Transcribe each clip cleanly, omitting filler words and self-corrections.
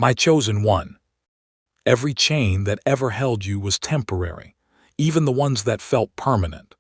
My chosen one. Every chain that ever held you was temporary, even the ones that felt permanent.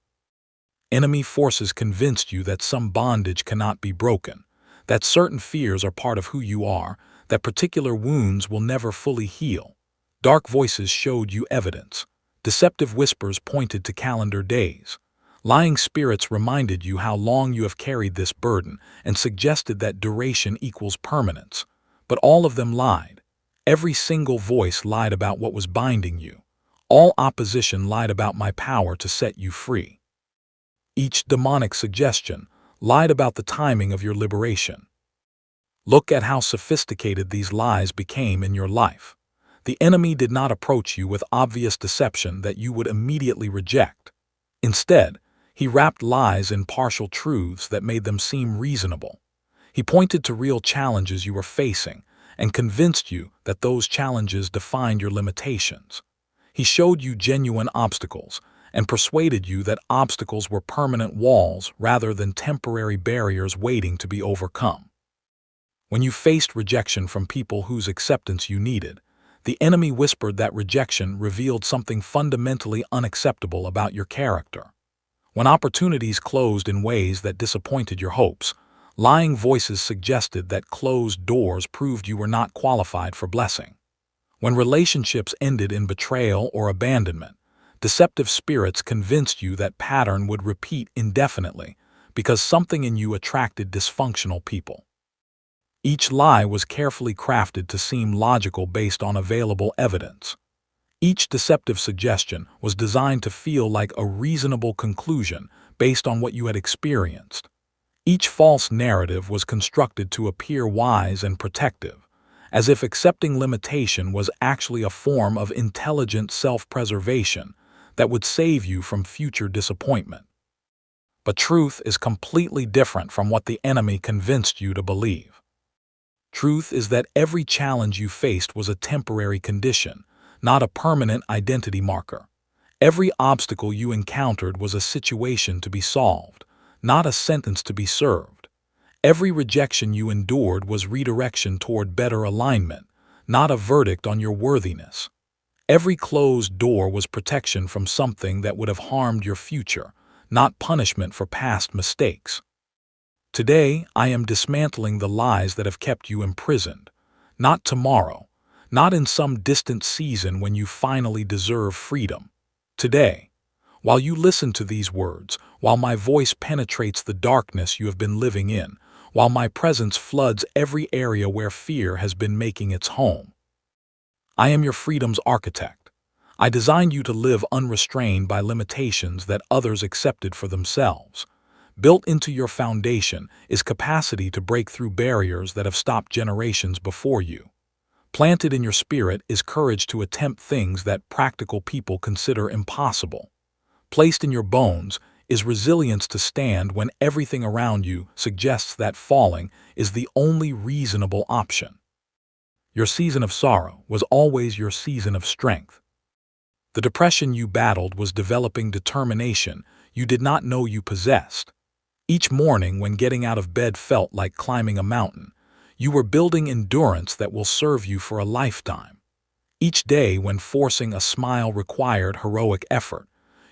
Enemy forces convinced you that some bondage cannot be broken, that certain fears are part of who you are, that particular wounds will never fully heal. Dark voices showed you evidence. Deceptive whispers pointed to calendar days. Lying spirits reminded you how long you have carried this burden and suggested that duration equals permanence. But all of them lied. Every single voice lied about what was binding you. All opposition lied about my power to set you free. Each demonic suggestion lied about the timing of your liberation. Look at how sophisticated these lies became in your life. The enemy did not approach you with obvious deception that you would immediately reject. Instead, he wrapped lies in partial truths that made them seem reasonable. He pointed to real challenges you were facing and convinced you that those challenges defined your limitations. He showed you genuine obstacles and persuaded you that obstacles were permanent walls rather than temporary barriers waiting to be overcome. When you faced rejection from people whose acceptance you needed, the enemy whispered that rejection revealed something fundamentally unacceptable about your character. When opportunities closed in ways that disappointed your hopes, lying voices suggested that closed doors proved you were not qualified for blessing. When relationships ended in betrayal or abandonment, deceptive spirits convinced you that pattern would repeat indefinitely because something in you attracted dysfunctional people. Each lie was carefully crafted to seem logical based on available evidence. Each deceptive suggestion was designed to feel like a reasonable conclusion based on what you had experienced. Each false narrative was constructed to appear wise and protective, as if accepting limitation was actually a form of intelligent self-preservation that would save you from future disappointment. But truth is completely different from what the enemy convinced you to believe. Truth is that every challenge you faced was a temporary condition, not a permanent identity marker. Every obstacle you encountered was a situation to be solved, not a sentence to be served. Every rejection you endured was redirection toward better alignment, not a verdict on your worthiness. Every closed door was protection from something that would have harmed your future, not punishment for past mistakes. Today, I am dismantling the lies that have kept you imprisoned. Not tomorrow, not in some distant season when you finally deserve freedom. Today, while you listen to these words, while my voice penetrates the darkness you have been living in, while my presence floods every area where fear has been making its home. I am your freedom's architect. I designed you to live unrestrained by limitations that others accepted for themselves. Built into your foundation is capacity to break through barriers that have stopped generations before you. Planted in your spirit is courage to attempt things that practical people consider impossible. Placed in your bones is resilience to stand when everything around you suggests that falling is the only reasonable option. Your season of sorrow was always your season of strength. The depression you battled was developing determination you did not know you possessed. Each morning when getting out of bed felt like climbing a mountain, you were building endurance that will serve you for a lifetime. Each day when forcing a smile required heroic effort,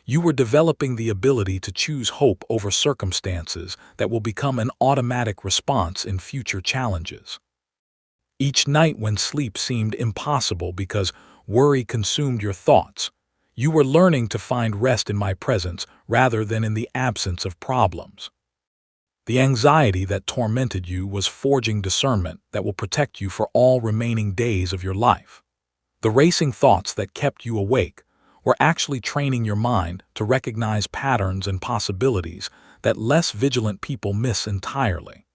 you were developing the ability to choose hope over circumstances that will become an automatic response in future challenges. Each night when sleep seemed impossible because worry consumed your thoughts, you were learning to find rest in my presence rather than in the absence of problems. The anxiety that tormented you was forging discernment that will protect you for all remaining days of your life. The racing thoughts that kept you awake were actually training your mind to recognize patterns and possibilities that less vigilant people miss entirely.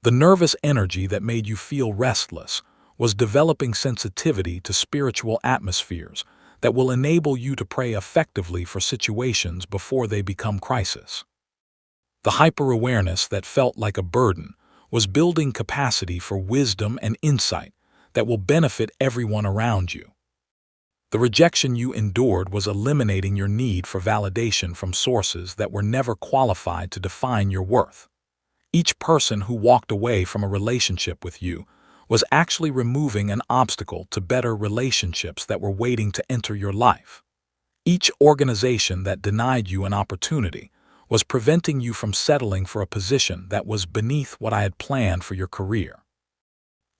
The nervous energy that made you feel restless was developing sensitivity to spiritual atmospheres that will enable you to pray effectively for situations before they become crisis. The hyper-awareness that felt like a burden was building capacity for wisdom and insight that will benefit everyone around you. The rejection you endured was eliminating your need for validation from sources that were never qualified to define your worth. Each person who walked away from a relationship with you was actually removing an obstacle to better relationships that were waiting to enter your life. Each organization that denied you an opportunity was preventing you from settling for a position that was beneath what I had planned for your career.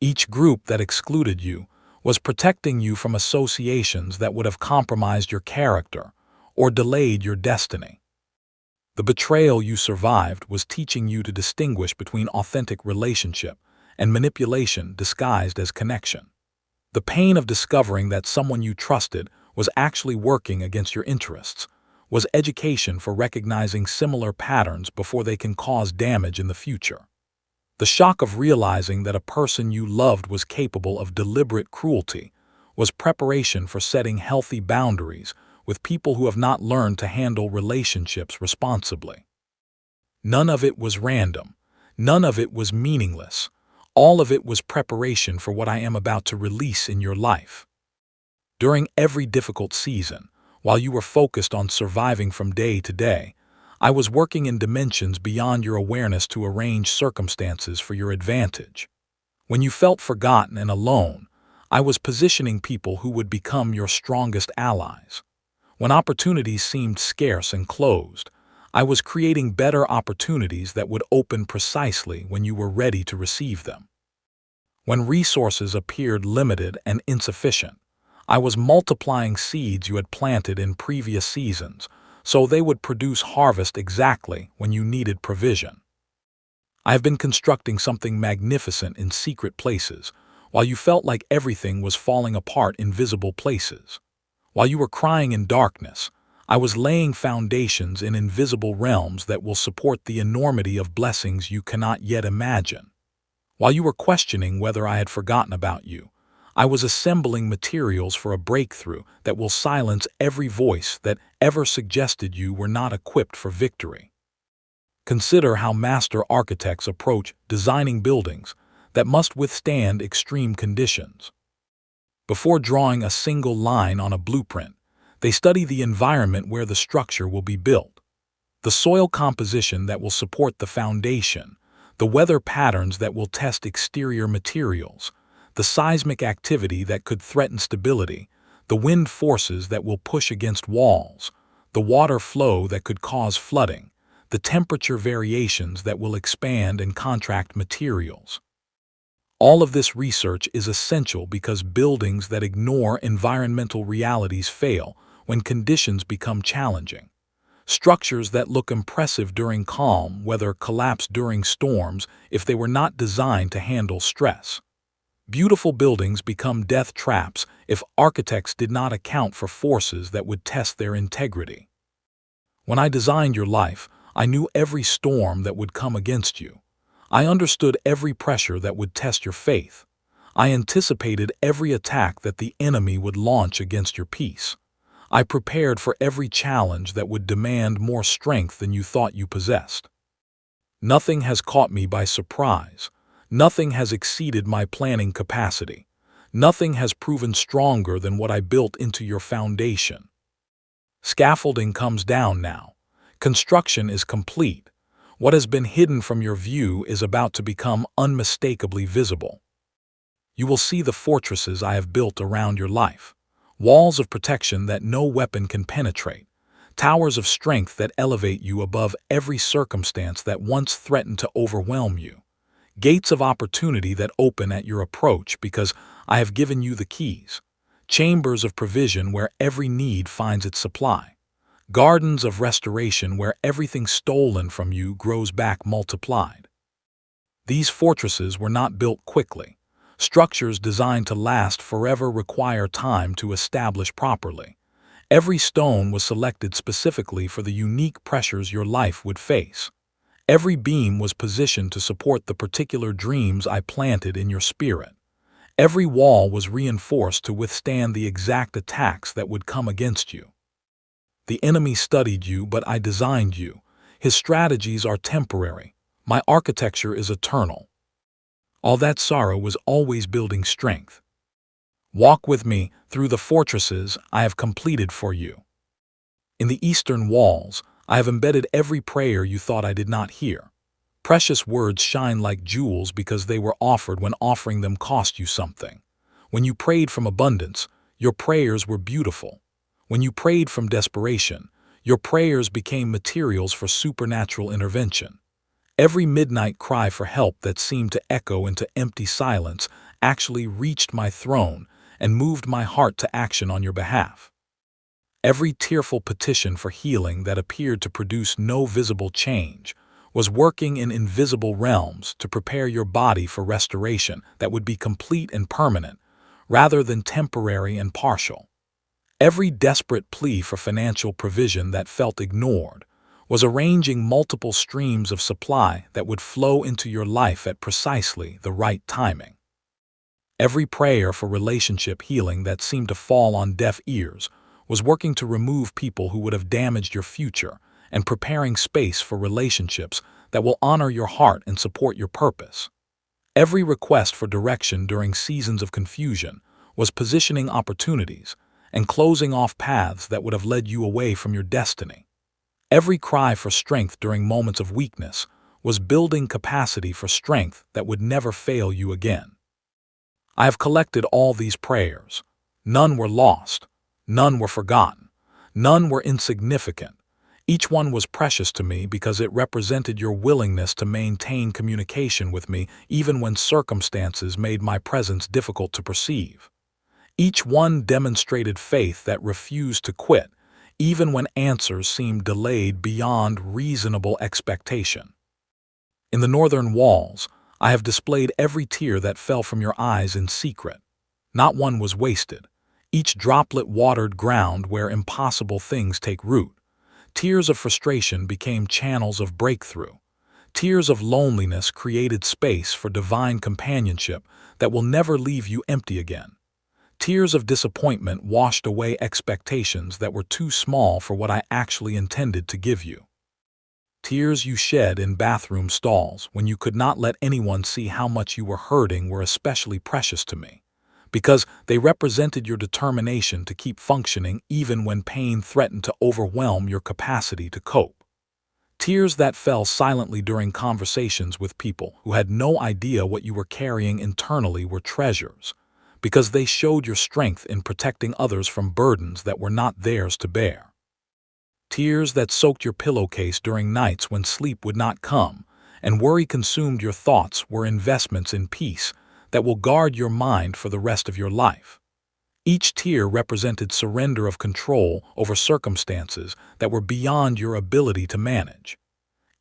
Each group that excluded you was protecting you from associations that would have compromised your character or delayed your destiny. The betrayal you survived was teaching you to distinguish between authentic relationship and manipulation disguised as connection. The pain of discovering that someone you trusted was actually working against your interests was education for recognizing similar patterns before they can cause damage in the future. The shock of realizing that a person you loved was capable of deliberate cruelty was preparation for setting healthy boundaries with people who have not learned to handle relationships responsibly. None of it was random. None of it was meaningless. All of it was preparation for what I am about to release in your life. During every difficult season, while you were focused on surviving from day to day, I was working in dimensions beyond your awareness to arrange circumstances for your advantage. When you felt forgotten and alone, I was positioning people who would become your strongest allies. When opportunities seemed scarce and closed, I was creating better opportunities that would open precisely when you were ready to receive them. When resources appeared limited and insufficient, I was multiplying seeds you had planted in previous seasons, so they would produce harvest exactly when you needed provision. I have been constructing something magnificent in secret places, while you felt like everything was falling apart in visible places. While you were crying in darkness, I was laying foundations in invisible realms that will support the enormity of blessings you cannot yet imagine. While you were questioning whether I had forgotten about you, I was assembling materials for a breakthrough that will silence every voice that ever suggested you were not equipped for victory. Consider how master architects approach designing buildings that must withstand extreme conditions. Before drawing a single line on a blueprint, they study the environment where the structure will be built, the soil composition that will support the foundation, the weather patterns that will test exterior materials, the seismic activity that could threaten stability, the wind forces that will push against walls, the water flow that could cause flooding, the temperature variations that will expand and contract materials. All of this research is essential because buildings that ignore environmental realities fail when conditions become challenging. Structures that look impressive during calm weather collapse during storms if they were not designed to handle stress. Beautiful buildings become death traps if architects did not account for forces that would test their integrity. When I designed your life, I knew every storm that would come against you. I understood every pressure that would test your faith. I anticipated every attack that the enemy would launch against your peace. I prepared for every challenge that would demand more strength than you thought you possessed. Nothing has caught me by surprise. Nothing has exceeded my planning capacity. Nothing has proven stronger than what I built into your foundation. Scaffolding comes down now. Construction is complete. What has been hidden from your view is about to become unmistakably visible. You will see the fortresses I have built around your life, walls of protection that no weapon can penetrate, towers of strength that elevate you above every circumstance that once threatened to overwhelm you, gates of opportunity that open at your approach because I have given you the keys, chambers of provision where every need finds its supply, gardens of restoration where everything stolen from you grows back multiplied. These fortresses were not built quickly. Structures designed to last forever require time to establish properly. Every stone was selected specifically for the unique pressures your life would face. Every beam was positioned to support the particular dreams I planted in your spirit. Every wall was reinforced to withstand the exact attacks that would come against you. The enemy studied you, but I designed you. His strategies are temporary. My architecture is eternal. All that sorrow was always building strength. Walk with me through the fortresses I have completed for you. In the eastern walls, I have embedded every prayer you thought I did not hear. Precious words shine like jewels because they were offered when offering them cost you something. When you prayed from abundance, your prayers were beautiful. When you prayed from desperation, your prayers became materials for supernatural intervention. Every midnight cry for help that seemed to echo into empty silence actually reached my throne and moved my heart to action on your behalf. Every tearful petition for healing that appeared to produce no visible change was working in invisible realms to prepare your body for restoration that would be complete and permanent, rather than temporary and partial. Every desperate plea for financial provision that felt ignored was arranging multiple streams of supply that would flow into your life at precisely the right timing. Every prayer for relationship healing that seemed to fall on deaf ears was working to remove people who would have damaged your future and preparing space for relationships that will honor your heart and support your purpose. Every request for direction during seasons of confusion was positioning opportunities and closing off paths that would have led you away from your destiny. Every cry for strength during moments of weakness was building capacity for strength that would never fail you again. I have collected all these prayers. None were lost. None were forgotten. None were insignificant. Each one was precious to me because it represented your willingness to maintain communication with me even when circumstances made my presence difficult to perceive. Each one demonstrated faith that refused to quit, even when answers seemed delayed beyond reasonable expectation. In the northern walls, I have displayed every tear that fell from your eyes in secret. Not one was wasted. Each droplet watered ground where impossible things take root. Tears of frustration became channels of breakthrough. Tears of loneliness created space for divine companionship that will never leave you empty again. Tears of disappointment washed away expectations that were too small for what I actually intended to give you. Tears you shed in bathroom stalls when you could not let anyone see how much you were hurting were especially precious to me, because they represented your determination to keep functioning even when pain threatened to overwhelm your capacity to cope. Tears that fell silently during conversations with people who had no idea what you were carrying internally were treasures, because they showed your strength in protecting others from burdens that were not theirs to bear. Tears that soaked your pillowcase during nights when sleep would not come, and worry consumed your thoughts were investments in peace that will guard your mind for the rest of your life. Each tear represented surrender of control over circumstances that were beyond your ability to manage.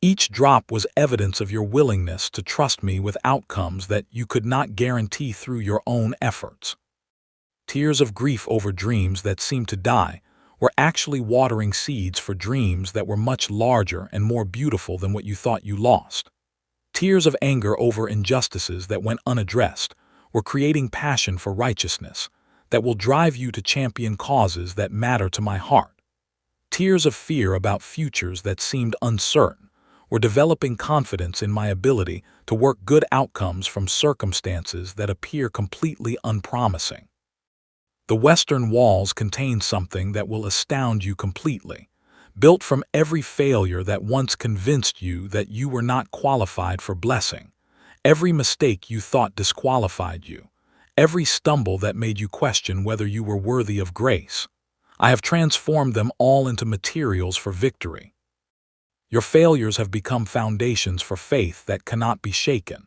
Each drop was evidence of your willingness to trust me with outcomes that you could not guarantee through your own efforts. Tears of grief over dreams that seemed to die were actually watering seeds for dreams that were much larger and more beautiful than what you thought you lost. Tears of anger over injustices that went unaddressed were creating passion for righteousness that will drive you to champion causes that matter to my heart. Tears of fear about futures that seemed uncertain were developing confidence in my ability to work good outcomes from circumstances that appear completely unpromising. The Western walls contain something that will astound you completely, built from every failure that once convinced you that you were not qualified for blessing, every mistake you thought disqualified you, every stumble that made you question whether you were worthy of grace. I have transformed them all into materials for victory. Your failures have become foundations for faith that cannot be shaken.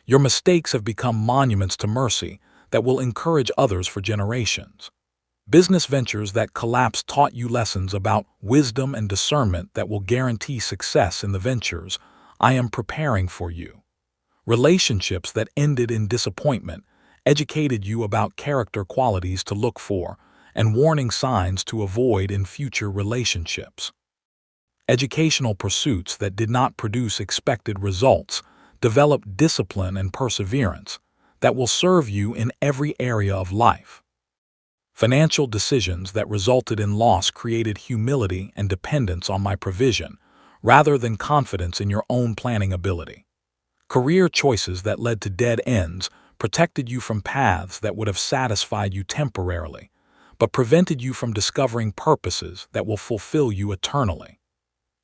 Your mistakes have become monuments to mercy that will encourage others for generations. Business ventures that collapsed taught you lessons about wisdom and discernment that will guarantee success in the ventures I am preparing for you. Relationships that ended in disappointment educated you about character qualities to look for and warning signs to avoid in future relationships. Educational pursuits that did not produce expected results developed discipline and perseverance that will serve you in every area of life. Financial decisions that resulted in loss created humility and dependence on my provision, rather than confidence in your own planning ability. Career choices that led to dead ends protected you from paths that would have satisfied you temporarily, but prevented you from discovering purposes that will fulfill you eternally.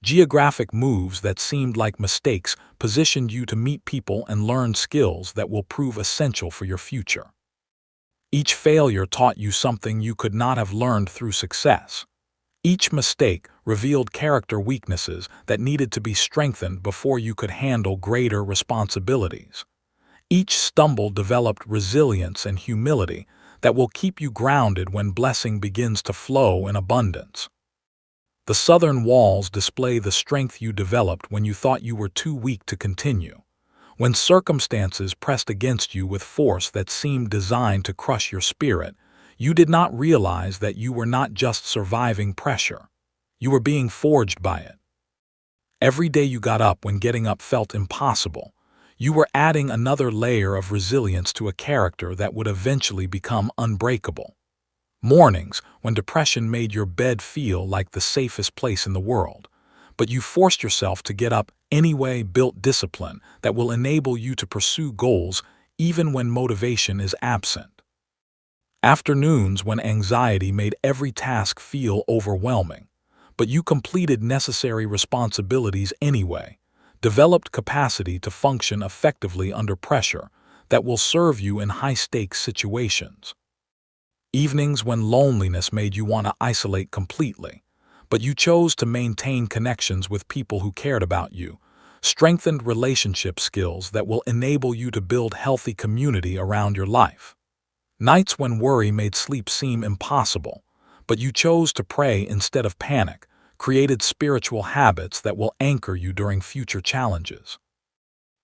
Geographic moves that seemed like mistakes positioned you to meet people and learn skills that will prove essential for your future. Each failure taught you something you could not have learned through success. Each mistake revealed character weaknesses that needed to be strengthened before you could handle greater responsibilities. Each stumble developed resilience and humility that will keep you grounded when blessing begins to flow in abundance. The southern walls display the strength you developed when you thought you were too weak to continue. When circumstances pressed against you with force that seemed designed to crush your spirit, you did not realize that you were not just surviving pressure. You were being forged by it. Every day you got up when getting up felt impossible, you were adding another layer of resilience to a character that would eventually become unbreakable. Mornings, when depression made your bed feel like the safest place in the world, but you forced yourself to get up anyway, built discipline that will enable you to pursue goals even when motivation is absent. Afternoons, when anxiety made every task feel overwhelming, but you completed necessary responsibilities anyway, developed capacity to function effectively under pressure that will serve you in high-stakes situations. Evenings, when loneliness made you want to isolate completely, but you chose to maintain connections with people who cared about you, strengthened relationship skills that will enable you to build healthy community around your life. Nights when worry made sleep seem impossible, but you chose to pray instead of panic, created spiritual habits that will anchor you during future challenges.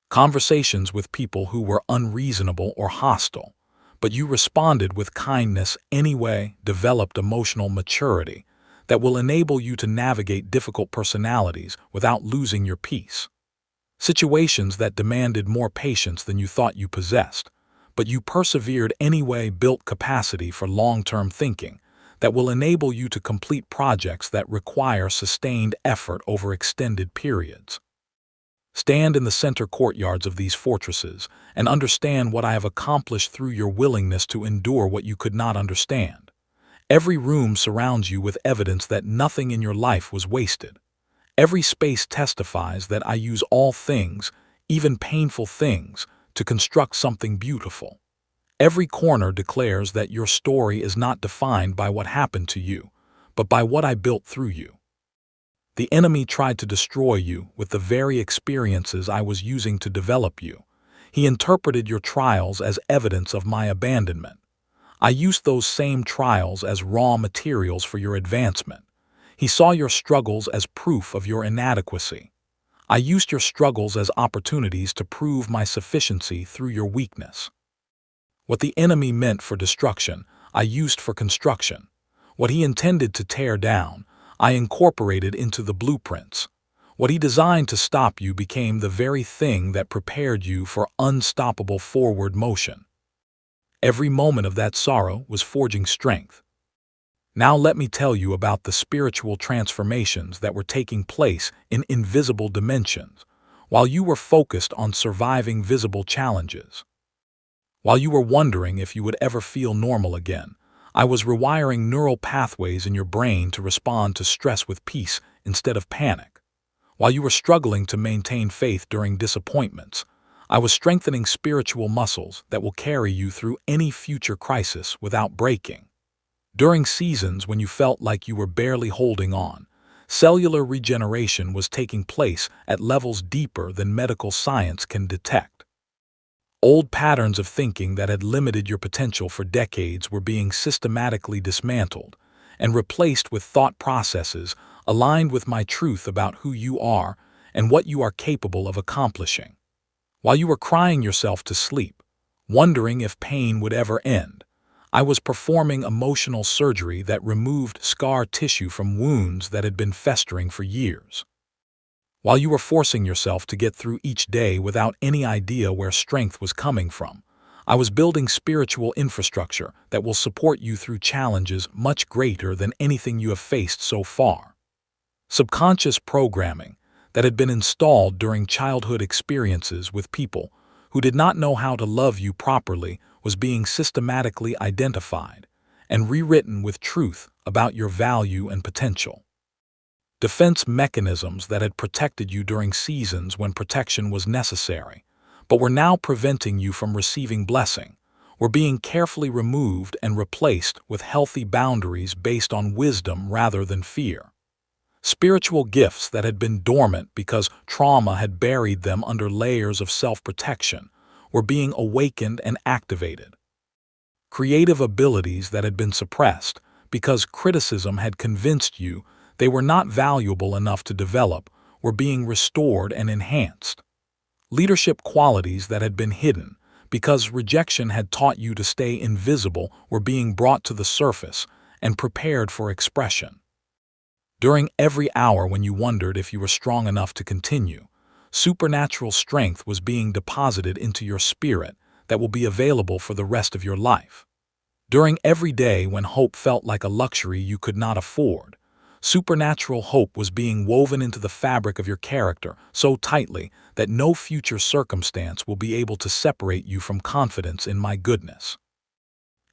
Conversations with people who were unreasonable or hostile, but you responded with kindness anyway, developed emotional maturity that will enable you to navigate difficult personalities without losing your peace. Situations that demanded more patience than you thought you possessed, but you persevered anyway, built capacity for long-term thinking that will enable you to complete projects that require sustained effort over extended periods. Stand in the center courtyards of these fortresses and understand what I have accomplished through your willingness to endure what you could not understand. Every room surrounds you with evidence that nothing in your life was wasted. Every space testifies that I use all things, even painful things, to construct something beautiful. Every corner declares that your story is not defined by what happened to you, but by what I built through you. The enemy tried to destroy you with the very experiences I was using to develop you. He interpreted your trials as evidence of my abandonment. I used those same trials as raw materials for your advancement. He saw your struggles as proof of your inadequacy. I used your struggles as opportunities to prove my sufficiency through your weakness. What the enemy meant for destruction, I used for construction. What he intended to tear down, I incorporated into the blueprints. What he designed to stop you became the very thing that prepared you for unstoppable forward motion. Every moment of that sorrow was forging strength. Now let me tell you about the spiritual transformations that were taking place in invisible dimensions, while you were focused on surviving visible challenges. While you were wondering if you would ever feel normal again, I was rewiring neural pathways in your brain to respond to stress with peace instead of panic. While you were struggling to maintain faith during disappointments, I was strengthening spiritual muscles that will carry you through any future crisis without breaking. During seasons when you felt like you were barely holding on, cellular regeneration was taking place at levels deeper than medical science can detect. Old patterns of thinking that had limited your potential for decades were being systematically dismantled and replaced with thought processes aligned with my truth about who you are and what you are capable of accomplishing. While you were crying yourself to sleep, wondering if pain would ever end, I was performing emotional surgery that removed scar tissue from wounds that had been festering for years. While you were forcing yourself to get through each day without any idea where strength was coming from, I was building spiritual infrastructure that will support you through challenges much greater than anything you have faced so far. Subconscious programming that had been installed during childhood experiences with people who did not know how to love you properly was being systematically identified and rewritten with truth about your value and potential. defense mechanisms that had protected you during seasons when protection was necessary, but were now preventing you from receiving blessing, were being carefully removed and replaced with healthy boundaries based on wisdom rather than fear. Spiritual gifts that had been dormant because trauma had buried them under layers of self-protection were being awakened and activated. Creative abilities that had been suppressed because criticism had convinced you they were not valuable enough to develop were being restored and enhanced. Leadership qualities that had been hidden because rejection had taught you to stay invisible were being brought to the surface and prepared for expression. During every hour when you wondered if you were strong enough to continue, supernatural strength was being deposited into your spirit that will be available for the rest of your life. During every day when hope felt like a luxury you could not afford, supernatural hope was being woven into the fabric of your character so tightly that no future circumstance will be able to separate you from confidence in my goodness.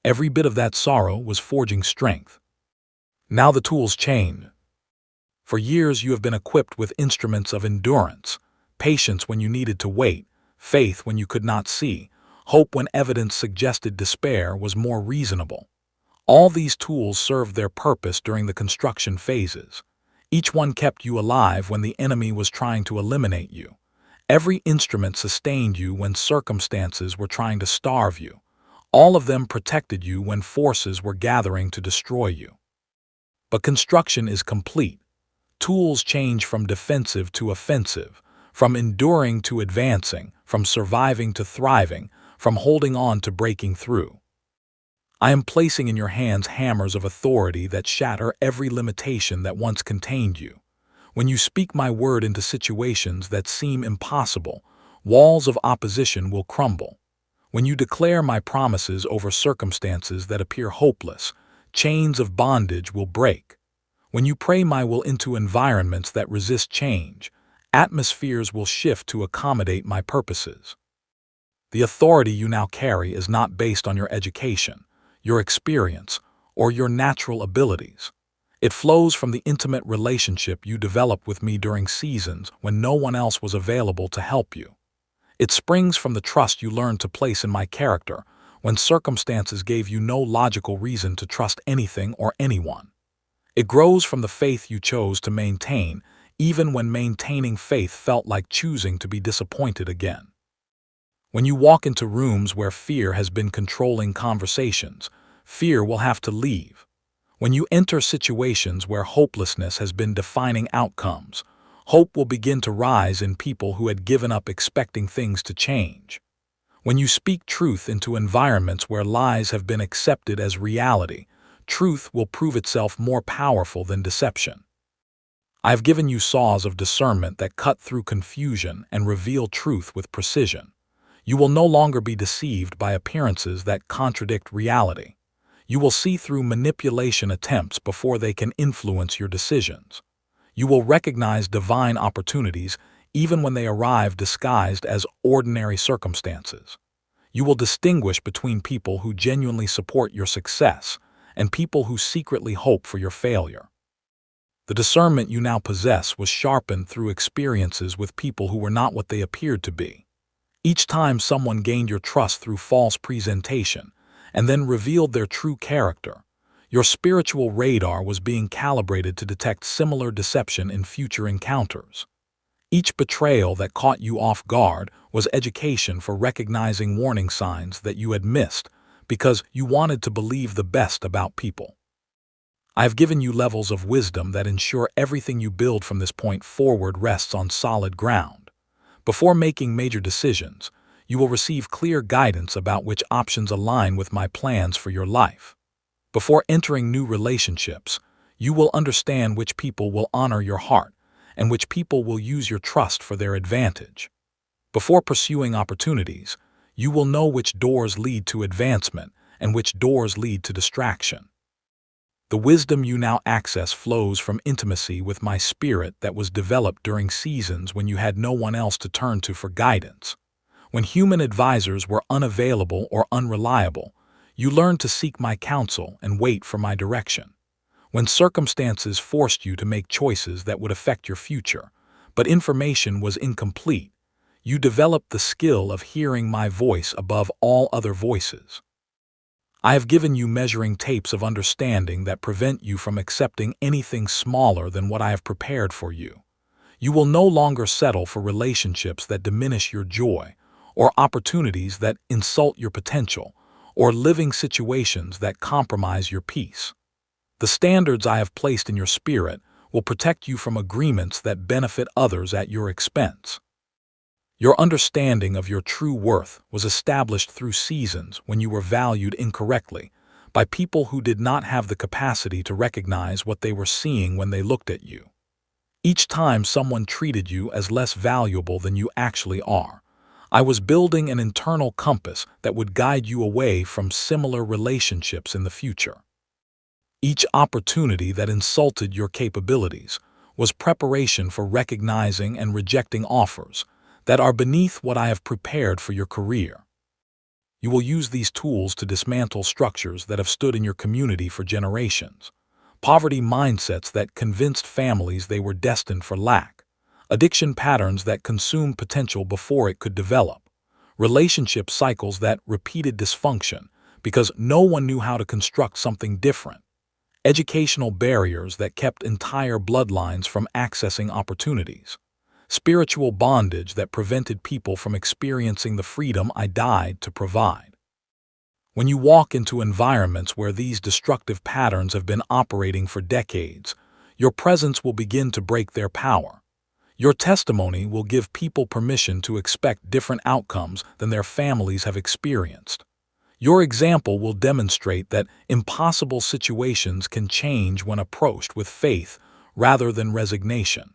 Every bit of that sorrow was forging strength. Now the tools changed. For years you have been equipped with instruments of endurance, patience when you needed to wait, faith when you could not see, hope when evidence suggested despair was more reasonable. All these tools served their purpose during the construction phases. Each one kept you alive when the enemy was trying to eliminate you. Every instrument sustained you when circumstances were trying to starve you. All of them protected you when forces were gathering to destroy you. But construction is complete. Tools change from defensive to offensive, from enduring to advancing, from surviving to thriving, from holding on to breaking through. I am placing in your hands hammers of authority that shatter every limitation that once contained you. When you speak my word into situations that seem impossible, walls of opposition will crumble. When you declare my promises over circumstances that appear hopeless, chains of bondage will break. When you pray my will into environments that resist change, atmospheres will shift to accommodate my purposes. The authority you now carry is not based on your education, your experience, or your natural abilities. It flows from the intimate relationship you developed with me during seasons when no one else was available to help you. It springs from the trust you learned to place in my character when circumstances gave you no logical reason to trust anything or anyone. It grows from the faith you chose to maintain, even when maintaining faith felt like choosing to be disappointed again. When you walk into rooms where fear has been controlling conversations, fear will have to leave. When you enter situations where hopelessness has been defining outcomes, hope will begin to rise in people who had given up expecting things to change. When you speak truth into environments where lies have been accepted as reality, truth will prove itself more powerful than deception. I have given you saws of discernment that cut through confusion and reveal truth with precision. You will no longer be deceived by appearances that contradict reality. You will see through manipulation attempts before they can influence your decisions. You will recognize divine opportunities even when they arrive disguised as ordinary circumstances. You will distinguish between people who genuinely support your success and people who secretly hope for your failure. The discernment you now possess was sharpened through experiences with people who were not what they appeared to be. Each time someone gained your trust through false presentation and then revealed their true character, your spiritual radar was being calibrated to detect similar deception in future encounters. Each betrayal that caught you off guard was education for recognizing warning signs that you had missed because you wanted to believe the best about people. I have given you levels of wisdom that ensure everything you build from this point forward rests on solid ground. Before making major decisions, you will receive clear guidance about which options align with my plans for your life. Before entering new relationships, you will understand which people will honor your heart and which people will use your trust for their advantage. Before pursuing opportunities, you will know which doors lead to advancement and which doors lead to distraction. The wisdom you now access flows from intimacy with my spirit that was developed during seasons when you had no one else to turn to for guidance. When human advisors were unavailable or unreliable, you learned to seek my counsel and wait for my direction. when circumstances forced you to make choices that would affect your future, but information was incomplete, you developed the skill of hearing my voice above all other voices. I have given you measuring tapes of understanding that prevent you from accepting anything smaller than what I have prepared for you. You will no longer settle for relationships that diminish your joy, or opportunities that insult your potential, or living situations that compromise your peace. The standards I have placed in your spirit will protect you from agreements that benefit others at your expense. Your understanding of your true worth was established through seasons when you were valued incorrectly by people who did not have the capacity to recognize what they were seeing when they looked at you. Each time someone treated you as less valuable than you actually are, I was building an internal compass that would guide you away from similar relationships in the future. Each opportunity that insulted your capabilities was preparation for recognizing and rejecting offers that are beneath what I have prepared for your career. You will use these tools to dismantle structures that have stood in your community for generations. Poverty mindsets that convinced families they were destined for lack. Addiction patterns that consumed potential before it could develop. Relationship cycles that repeated dysfunction because no one knew how to construct something different. Educational barriers that kept entire bloodlines from accessing opportunities. Spiritual bondage that prevented people from experiencing the freedom I died to provide. When you walk into environments where these destructive patterns have been operating for decades, your presence will begin to break their power. Your testimony will give people permission to expect different outcomes than their families have experienced. Your example will demonstrate that impossible situations can change when approached with faith rather than resignation.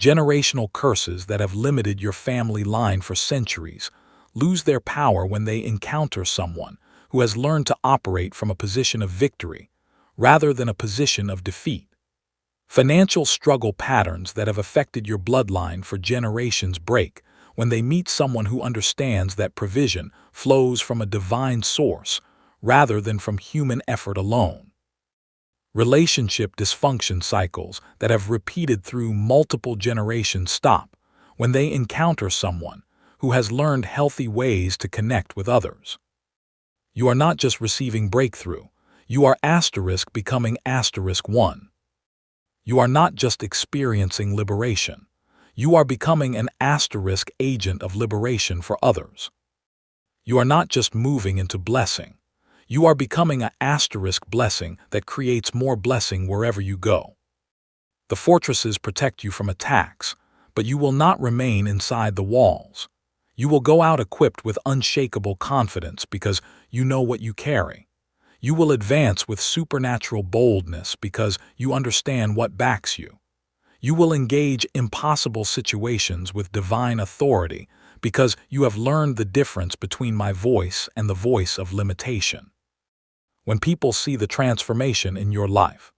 Generational curses that have limited your family line for centuries lose their power when they encounter someone who has learned to operate from a position of victory rather than a position of defeat. Financial struggle patterns that have affected your bloodline for generations break when they meet someone who understands that provision flows from a divine source rather than from human effort alone. Relationship dysfunction cycles that have repeated through multiple generations stop when they encounter someone who has learned healthy ways to connect with others. You are not just receiving breakthrough, you are becoming *1. You are not just experiencing liberation, you are becoming an agent of liberation for others. You are not just moving into blessing, you are becoming an blessing that creates more blessing wherever you go. The fortresses protect you from attacks, but you will not remain inside the walls. You will go out equipped with unshakable confidence because you know what you carry. You will advance with supernatural boldness because you understand what backs you. You will engage impossible situations with divine authority because you have learned the difference between my voice and the voice of limitation. When people see the transformation in your life,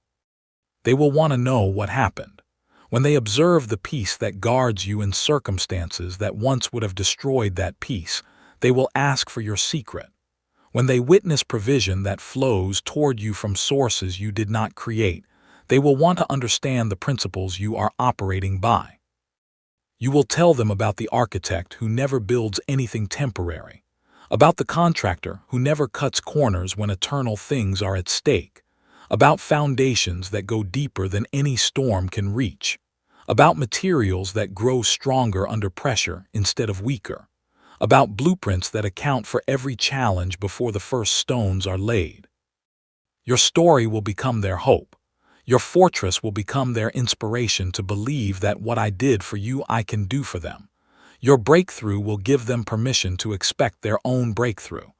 they will want to know what happened. When they observe the peace that guards you in circumstances that once would have destroyed that peace, they will ask for your secret. When they witness provision that flows toward you from sources you did not create, they will want to understand the principles you are operating by. You will tell them about the architect who never builds anything temporary, about the contractor who never cuts corners when eternal things are at stake, about foundations that go deeper than any storm can reach, about materials that grow stronger under pressure instead of weaker, about blueprints that account for every challenge before the first stones are laid. Your story will become their hope. Your fortress will become their inspiration to believe that what I did for you I can do for them. Your breakthrough will give them permission to expect their own breakthrough.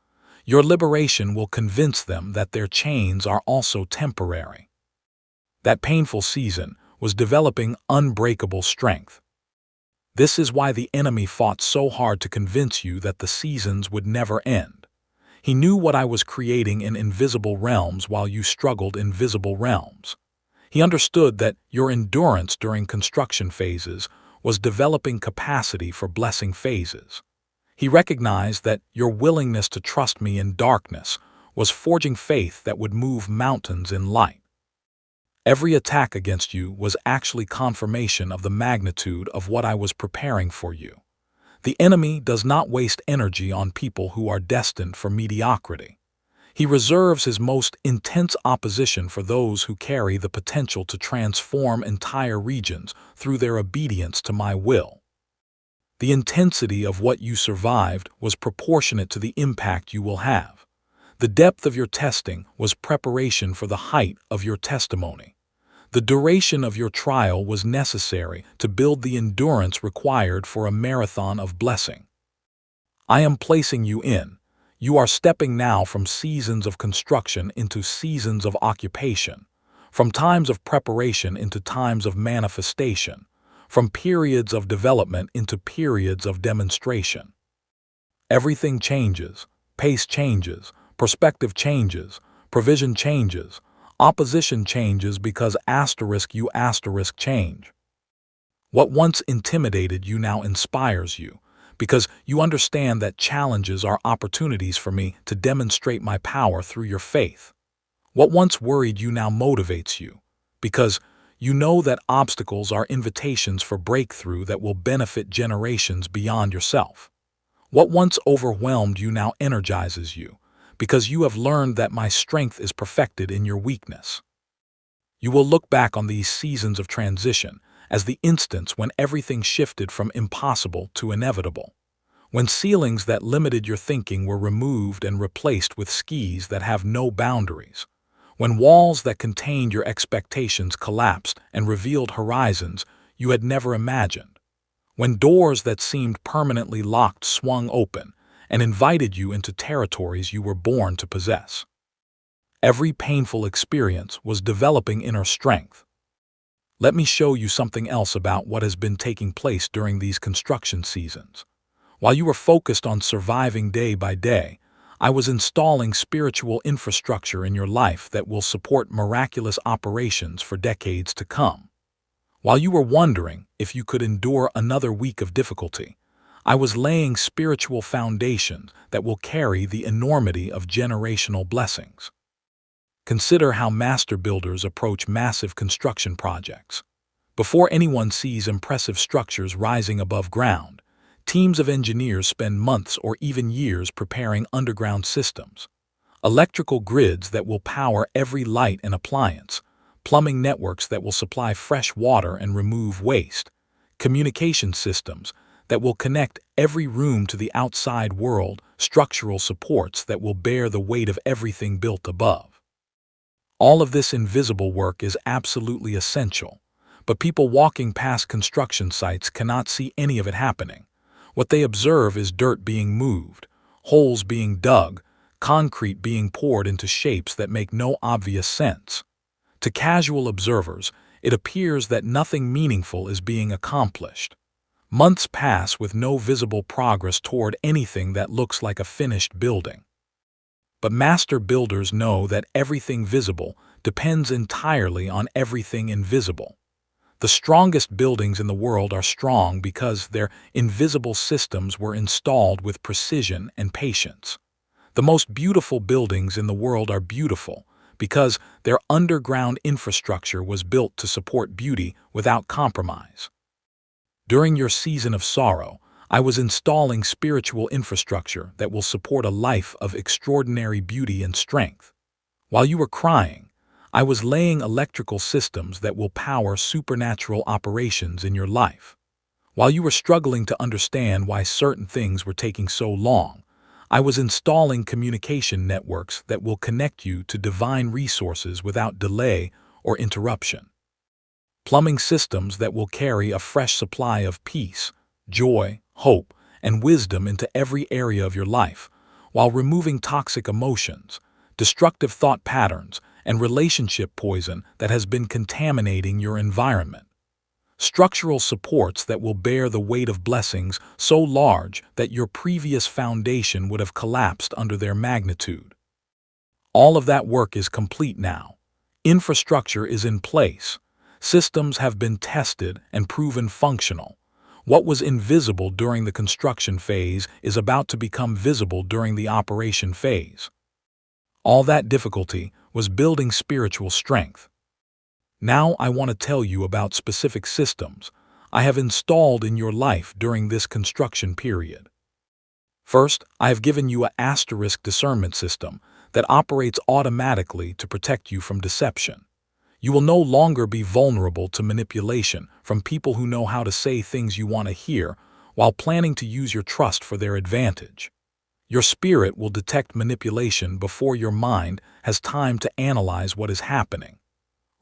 Your liberation will convince them that their chains are also temporary. That painful season was developing unbreakable strength. This is why the enemy fought so hard to convince you that the seasons would never end. He knew what I was creating in invisible realms while you struggled in visible realms. He understood that your endurance during construction phases was developing capacity for blessing phases. He recognized that your willingness to trust me in darkness was forging faith that would move mountains in light. Every attack against you was actually confirmation of the magnitude of what I was preparing for you. The enemy does not waste energy on people who are destined for mediocrity. He reserves his most intense opposition for those who carry the potential to transform entire regions through their obedience to my will. The intensity of what you survived was proportionate to the impact you will have. The depth of your testing was preparation for the height of your testimony. The duration of your trial was necessary to build the endurance required for a marathon of blessing. I am placing you in. You are stepping now from seasons of construction into seasons of occupation, from times of preparation into times of manifestation, from periods of development into periods of demonstration. Everything changes, pace changes, perspective changes, provision changes, opposition changes because you change. What once intimidated you now inspires you, because you understand that challenges are opportunities for me to demonstrate my power through your faith. What once worried you now motivates you, because you know that obstacles are invitations for breakthrough that will benefit generations beyond yourself. What once overwhelmed you now energizes you, because you have learned that my strength is perfected in your weakness. You will look back on these seasons of transition as the instance when everything shifted from impossible to inevitable, when ceilings that limited your thinking were removed and replaced with skies that have no boundaries, when walls that contained your expectations collapsed and revealed horizons you had never imagined, when doors that seemed permanently locked swung open and invited you into territories you were born to possess. Every painful experience was developing inner strength. Let me show you something else about what has been taking place during these construction seasons. While you were focused on surviving day by day, I was installing spiritual infrastructure in your life that will support miraculous operations for decades to come. While you were wondering if you could endure another week of difficulty, I was laying spiritual foundations that will carry the enormity of generational blessings. Consider how master builders approach massive construction projects. Before anyone sees impressive structures rising above ground, teams of engineers spend months or even years preparing underground systems, electrical grids that will power every light and appliance, plumbing networks that will supply fresh water and remove waste, communication systems that will connect every room to the outside world, structural supports that will bear the weight of everything built above. All of this invisible work is absolutely essential, but people walking past construction sites cannot see any of it happening. What they observe is dirt being moved, holes being dug, concrete being poured into shapes that make no obvious sense. To casual observers, it appears that nothing meaningful is being accomplished. Months pass with no visible progress toward anything that looks like a finished building. But master builders know that everything visible depends entirely on everything invisible. The strongest buildings in the world are strong because their invisible systems were installed with precision and patience. The most beautiful buildings in the world are beautiful because their underground infrastructure was built to support beauty without compromise. During your season of sorrow, I was installing spiritual infrastructure that will support a life of extraordinary beauty and strength. While you were crying, I was laying electrical systems that will power supernatural operations in your life. While you were struggling to understand why certain things were taking so long, I was installing communication networks that will connect you to divine resources without delay or interruption. Plumbing systems that will carry a fresh supply of peace, joy, hope, and wisdom into every area of your life, while removing toxic emotions, destructive thought patterns, and relationship poison that has been contaminating your environment. Structural supports that will bear the weight of blessings so large that your previous foundation would have collapsed under their magnitude. All of that work is complete now. Infrastructure is in place. Systems have been tested and proven functional. What was invisible during the construction phase is about to become visible during the operation phase. All that difficulty was building spiritual strength. Now I want to tell you about specific systems I have installed in your life during this construction period. First, I have given you an asterisk discernment system that operates automatically to protect you from deception. You will no longer be vulnerable to manipulation from people who know how to say things you want to hear while planning to use your trust for their advantage. Your spirit will detect manipulation before your mind has time to analyze what is happening.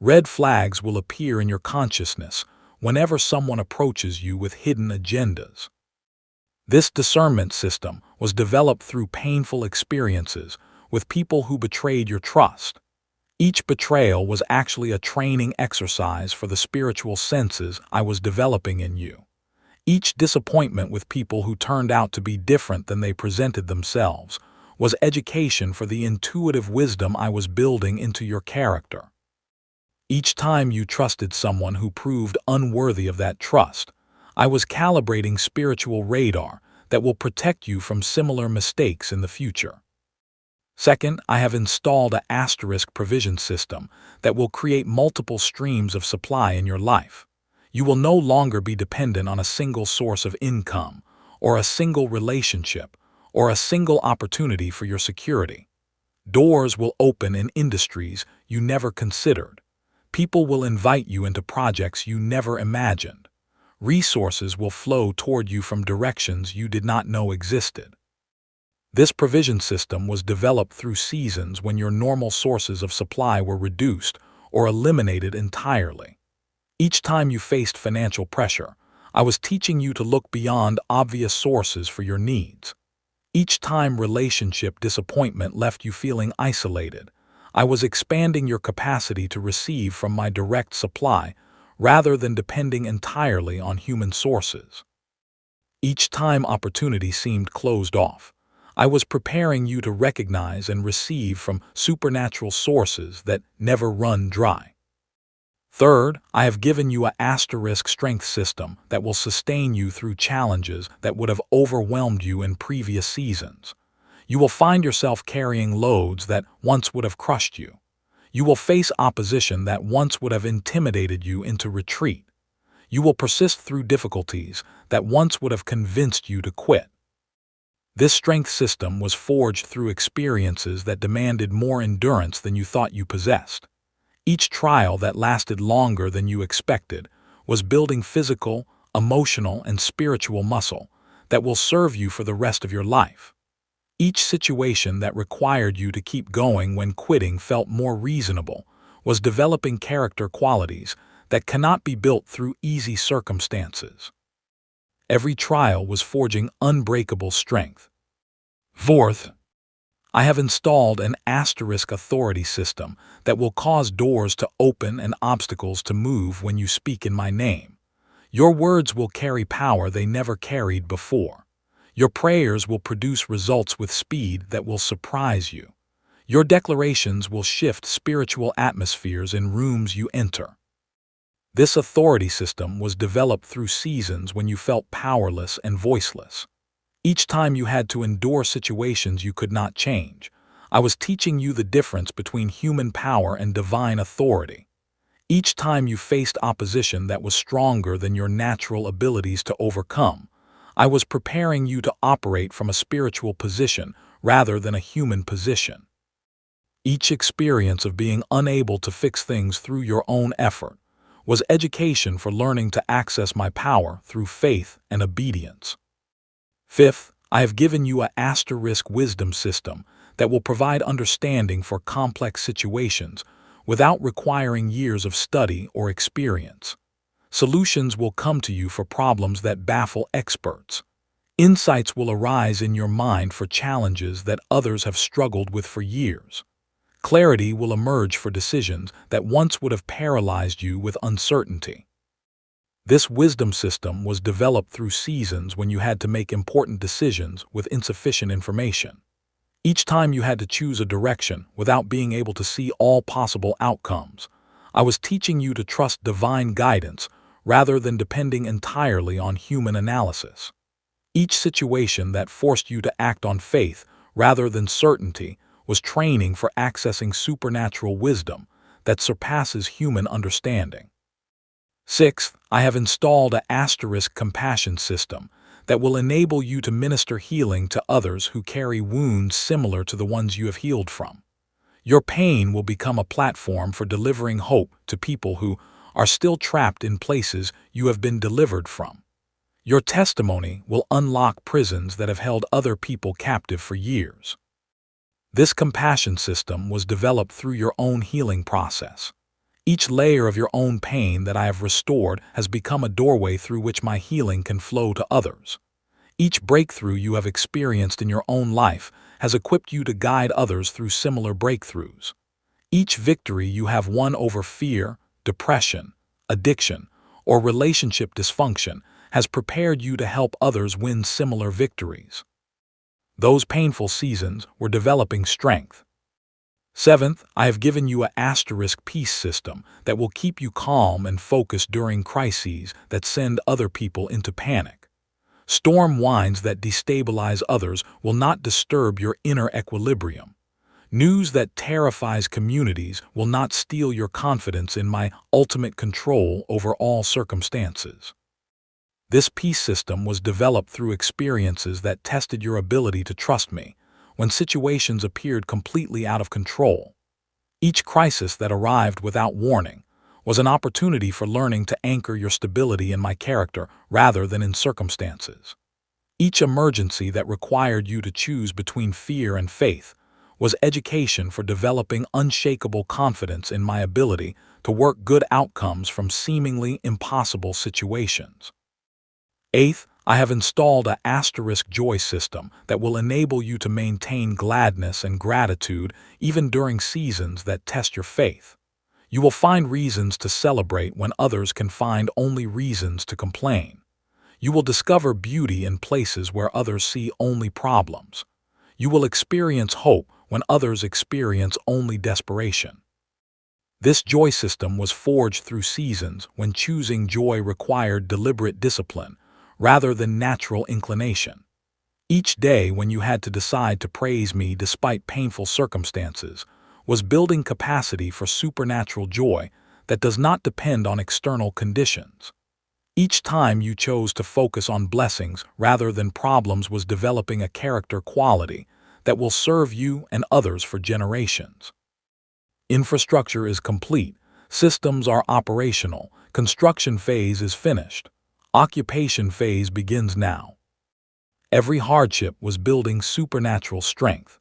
Red flags will appear in your consciousness whenever someone approaches you with hidden agendas. This discernment system was developed through painful experiences with people who betrayed your trust. Each betrayal was actually a training exercise for the spiritual senses I was developing in you. Each disappointment with people who turned out to be different than they presented themselves was education for the intuitive wisdom I was building into your character. Each time you trusted someone who proved unworthy of that trust, I was calibrating spiritual radar that will protect you from similar mistakes in the future. Second, I have installed an asterisk provision system that will create multiple streams of supply in your life. You will no longer be dependent on a single source of income, or a single relationship, or a single opportunity for your security. Doors will open in industries you never considered. People will invite you into projects you never imagined. Resources will flow toward you from directions you did not know existed. This provision system was developed through seasons when your normal sources of supply were reduced or eliminated entirely. Each time you faced financial pressure, I was teaching you to look beyond obvious sources for your needs. Each time relationship disappointment left you feeling isolated, I was expanding your capacity to receive from my direct supply rather than depending entirely on human sources. Each time opportunity seemed closed off, I was preparing you to recognize and receive from supernatural sources that never run dry. Third, I have given you an asterisk strength system that will sustain you through challenges that would have overwhelmed you in previous seasons. You will find yourself carrying loads that once would have crushed you. You will face opposition that once would have intimidated you into retreat. You will persist through difficulties that once would have convinced you to quit. This strength system was forged through experiences that demanded more endurance than you thought you possessed. Each trial that lasted longer than you expected was building physical, emotional, and spiritual muscle that will serve you for the rest of your life. Each situation that required you to keep going when quitting felt more reasonable was developing character qualities that cannot be built through easy circumstances. Every trial was forging unbreakable strength. Fourth, I have installed an asterisk authority system that will cause doors to open and obstacles to move when you speak in my name. Your words will carry power they never carried before. Your prayers will produce results with speed that will surprise you. Your declarations will shift spiritual atmospheres in rooms you enter. This authority system was developed through seasons when you felt powerless and voiceless. Each time you had to endure situations you could not change, I was teaching you the difference between human power and divine authority. Each time you faced opposition that was stronger than your natural abilities to overcome, I was preparing you to operate from a spiritual position rather than a human position. Each experience of being unable to fix things through your own effort was education for learning to access my power through faith and obedience. Fifth, I have given you an asterisk wisdom system that will provide understanding for complex situations without requiring years of study or experience. Solutions will come to you for problems that baffle experts. Insights will arise in your mind for challenges that others have struggled with for years. Clarity will emerge for decisions that once would have paralyzed you with uncertainty. This wisdom system was developed through seasons when you had to make important decisions with insufficient information. Each time you had to choose a direction without being able to see all possible outcomes, I was teaching you to trust divine guidance rather than depending entirely on human analysis. Each situation that forced you to act on faith rather than certainty was training for accessing supernatural wisdom that surpasses human understanding. Sixth, I have installed a asterisk compassion system that will enable you to minister healing to others who carry wounds similar to the ones you have healed from. Your pain will become a platform for delivering hope to people who are still trapped in places you have been delivered from. Your testimony will unlock prisons that have held other people captive for years. This compassion system was developed through your own healing process. Each layer of your own pain that I have restored has become a doorway through which my healing can flow to others. Each breakthrough you have experienced in your own life has equipped you to guide others through similar breakthroughs. Each victory you have won over fear, depression, addiction, or relationship dysfunction has prepared you to help others win similar victories. Those painful seasons were developing strength. Seventh, I have given you an asterisk peace system that will keep you calm and focused during crises that send other people into panic. Storm winds that destabilize others will not disturb your inner equilibrium. News that terrifies communities will not steal your confidence in my ultimate control over all circumstances. This peace system was developed through experiences that tested your ability to trust me when situations appeared completely out of control. Each crisis that arrived without warning was an opportunity for learning to anchor your stability in my character rather than in circumstances. Each emergency that required you to choose between fear and faith was education for developing unshakable confidence in my ability to work good outcomes from seemingly impossible situations. Eighth, I have installed a asterisk joy system that will enable you to maintain gladness and gratitude even during seasons that test your faith. You will find reasons to celebrate when others can find only reasons to complain. You will discover beauty in places where others see only problems. You will experience hope when others experience only desperation. This joy system was forged through seasons when choosing joy required deliberate discipline rather than natural inclination. Each day when you had to decide to praise me despite painful circumstances was building capacity for supernatural joy that does not depend on external conditions. Each time you chose to focus on blessings rather than problems was developing a character quality that will serve you and others for generations. Infrastructure is complete, systems are operational, construction phase is finished, occupation phase begins now. Every hardship was building supernatural strength.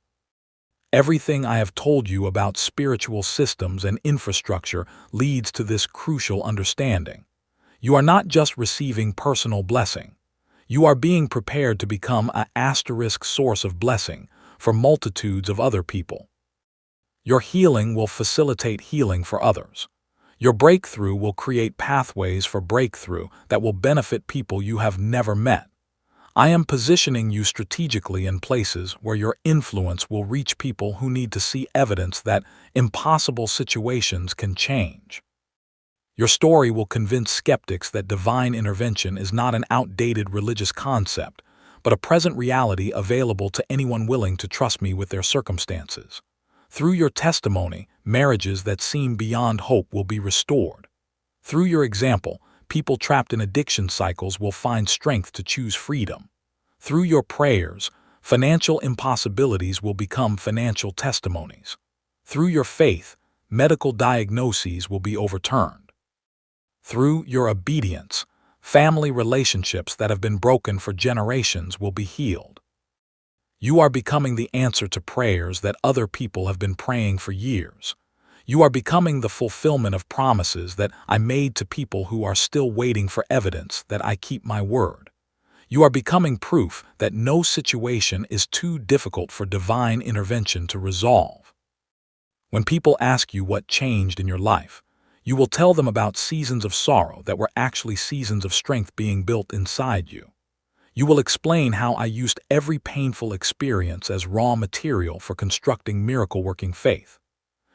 Everything I have told you about spiritual systems and infrastructure leads to this crucial understanding. You are not just receiving personal blessing. You are being prepared to become an asterisk source of blessing for multitudes of other people. Your healing will facilitate healing for others. Your breakthrough will create pathways for breakthrough that will benefit people you have never met. I am positioning you strategically in places where your influence will reach people who need to see evidence that impossible situations can change. Your story will convince skeptics that divine intervention is not an outdated religious concept, but a present reality available to anyone willing to trust me with their circumstances. Through your testimony, marriages that seem beyond hope will be restored. Through your example, people trapped in addiction cycles will find strength to choose freedom. Through your prayers, financial impossibilities will become financial testimonies. Through your faith, medical diagnoses will be overturned. Through your obedience, family relationships that have been broken for generations will be healed. You are becoming the answer to prayers that other people have been praying for years. You are becoming the fulfillment of promises that I made to people who are still waiting for evidence that I keep my word. You are becoming proof that no situation is too difficult for divine intervention to resolve. When people ask you what changed in your life, you will tell them about seasons of sorrow that were actually seasons of strength being built inside you. You will explain how I used every painful experience as raw material for constructing miracle-working faith.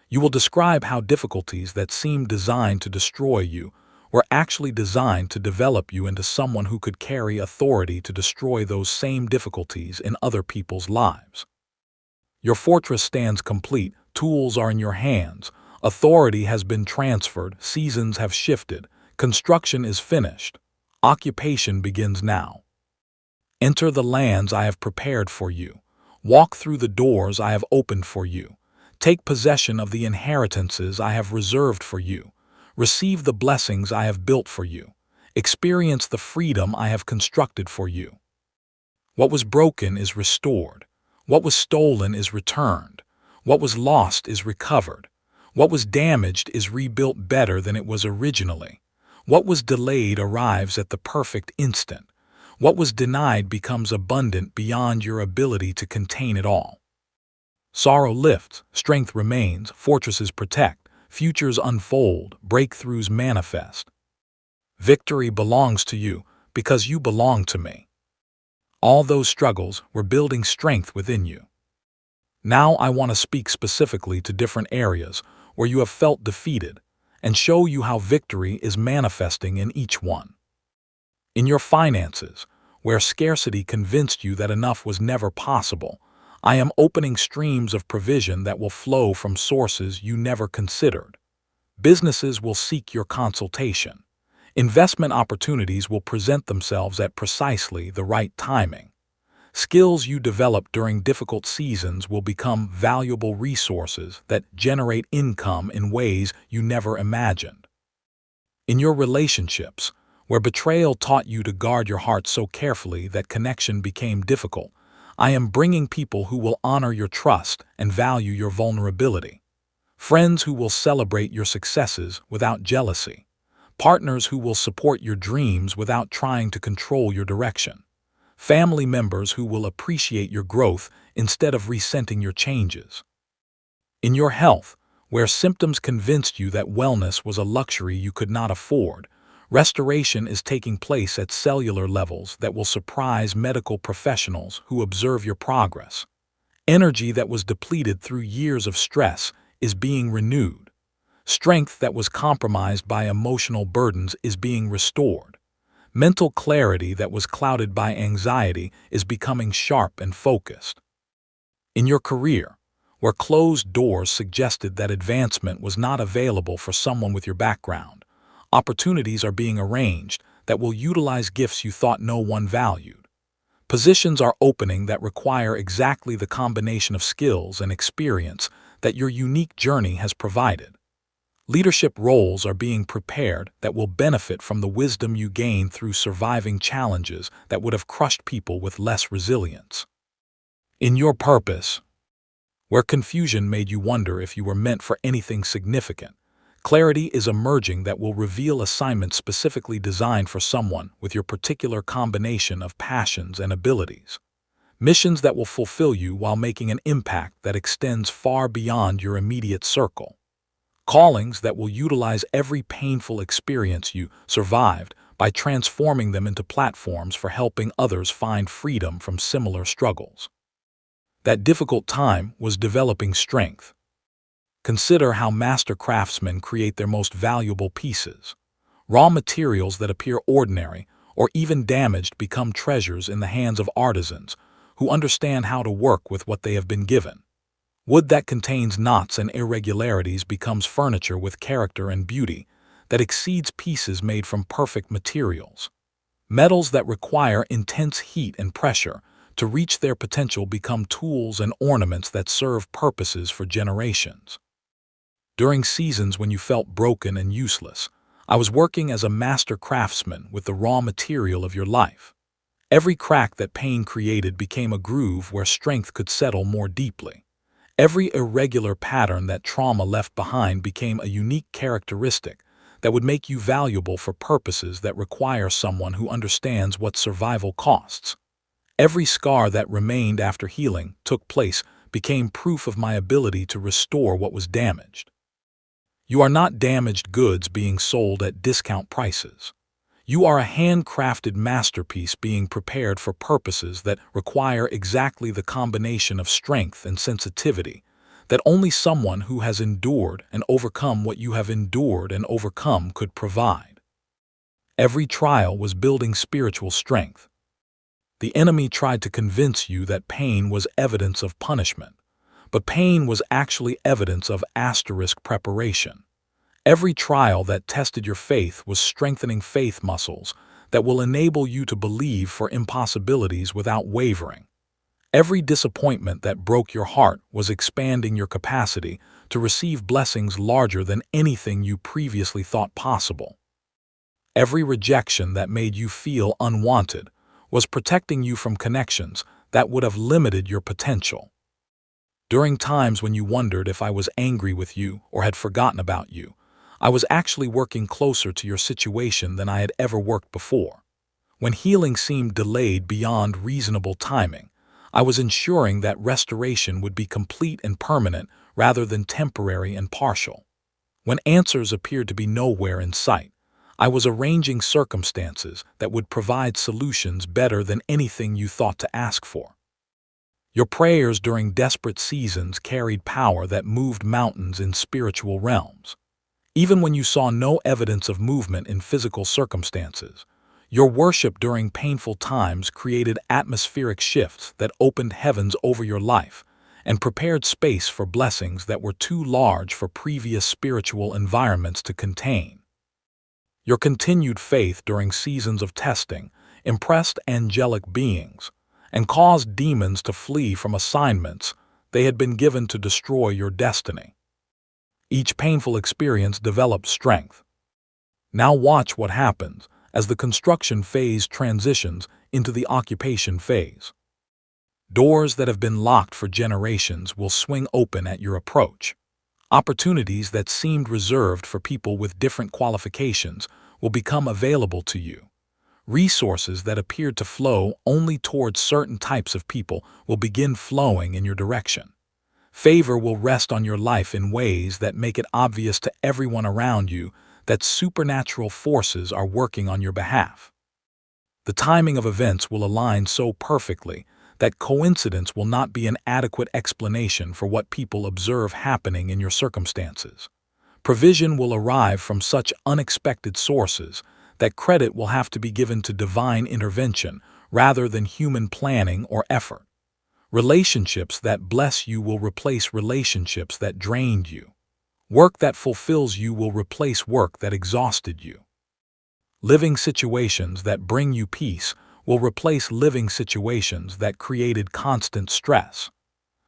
You will describe how difficulties that seemed designed to destroy you were actually designed to develop you into someone who could carry authority to destroy those same difficulties in other people's lives. Your fortress stands complete, tools are in your hands, Authority has been transferred, seasons have shifted, construction is finished. Occupation begins now. Enter the lands I have prepared for you. Walk through the doors I have opened for you. Take possession of the inheritances I have reserved for you. Receive the blessings I have built for you. Experience the freedom I have constructed for you. What was broken is restored. What was stolen is returned. What was lost is recovered. What was damaged is rebuilt better than it was originally. What was delayed arrives at the perfect instant. What was denied becomes abundant beyond your ability to contain it all. Sorrow lifts, strength remains, fortresses protect, futures unfold, breakthroughs manifest. Victory belongs to you because you belong to me. All those struggles were building strength within you. Now I want to speak specifically to different areas where you have felt defeated and show you how victory is manifesting in each one. In your finances, where scarcity convinced you that enough was never possible, I am opening streams of provision that will flow from sources you never considered. Businesses will seek your consultation. Investment opportunities will present themselves at precisely the right timing. Skills you develop during difficult seasons will become valuable resources that generate income in ways you never imagined. In your relationships, where betrayal taught you to guard your heart so carefully that connection became difficult, I am bringing people who will honor your trust and value your vulnerability. Friends who will celebrate your successes without jealousy. Partners who will support your dreams without trying to control your direction. Family members who will appreciate your growth instead of resenting your changes. In your health, where symptoms convinced you that wellness was a luxury you could not afford, restoration is taking place at cellular levels that will surprise medical professionals who observe your progress. Energy that was depleted through years of stress is being renewed. Strength that was compromised by emotional burdens is being restored. Mental clarity that was clouded by anxiety is becoming sharp and focused. In your career, where closed doors suggested that advancement was not available for someone with your background, opportunities are being arranged that will utilize gifts you thought no one valued. Positions are opening that require exactly the combination of skills and experience that your unique journey has provided. Leadership roles are being prepared that will benefit from the wisdom you gained through surviving challenges that would have crushed people with less resilience. In your purpose, where confusion made you wonder if you were meant for anything significant, clarity is emerging that will reveal assignments specifically designed for someone with your particular combination of passions and abilities. Missions that will fulfill you while making an impact that extends far beyond your immediate circle. Callings that will utilize every painful experience you survived by transforming them into platforms for helping others find freedom from similar struggles. That difficult time was developing strength. Consider how master craftsmen create their most valuable pieces. Raw materials that appear ordinary or even damaged become treasures in the hands of artisans who understand how to work with what they have been given. Wood that contains knots and irregularities becomes furniture with character and beauty that exceeds pieces made from perfect materials. Metals that require intense heat and pressure to reach their potential become tools and ornaments that serve purposes for generations. During seasons when you felt broken and useless, I was working as a master craftsman with the raw material of your life. Every crack that pain created became a groove where strength could settle more deeply. Every irregular pattern that trauma left behind became a unique characteristic that would make you valuable for purposes that require someone who understands what survival costs. Every scar that remained after healing took place became proof of my ability to restore what was damaged. You are not damaged goods being sold at discount prices. You are a handcrafted masterpiece being prepared for purposes that require exactly the combination of strength and sensitivity that only someone who has endured and overcome what you have endured and overcome could provide. Every trial was building spiritual strength. The enemy tried to convince you that pain was evidence of punishment, but pain was actually evidence of asterisk preparation. Every trial that tested your faith was strengthening faith muscles that will enable you to believe for impossibilities without wavering. Every disappointment that broke your heart was expanding your capacity to receive blessings larger than anything you previously thought possible. Every rejection that made you feel unwanted was protecting you from connections that would have limited your potential. During times when you wondered if I was angry with you or had forgotten about you, I was actually working closer to your situation than I had ever worked before. When healing seemed delayed beyond reasonable timing, I was ensuring that restoration would be complete and permanent rather than temporary and partial. When answers appeared to be nowhere in sight, I was arranging circumstances that would provide solutions better than anything you thought to ask for. Your prayers during desperate seasons carried power that moved mountains in spiritual realms. Even when you saw no evidence of movement in physical circumstances, your worship during painful times created atmospheric shifts that opened heavens over your life and prepared space for blessings that were too large for previous spiritual environments to contain. Your continued faith during seasons of testing impressed angelic beings and caused demons to flee from assignments they had been given to destroy your destiny. Each painful experience developed strength. Now watch what happens as the construction phase transitions into the occupation phase. Doors that have been locked for generations will swing open at your approach. Opportunities that seemed reserved for people with different qualifications will become available to you. Resources that appeared to flow only towards certain types of people will begin flowing in your direction. Favor will rest on your life in ways that make it obvious to everyone around you that supernatural forces are working on your behalf. The timing of events will align so perfectly that coincidence will not be an adequate explanation for what people observe happening in your circumstances. Provision will arrive from such unexpected sources that credit will have to be given to divine intervention rather than human planning or effort. Relationships that bless you will replace relationships that drained you. Work that fulfills you will replace work that exhausted you. Living situations that bring you peace will replace living situations that created constant stress.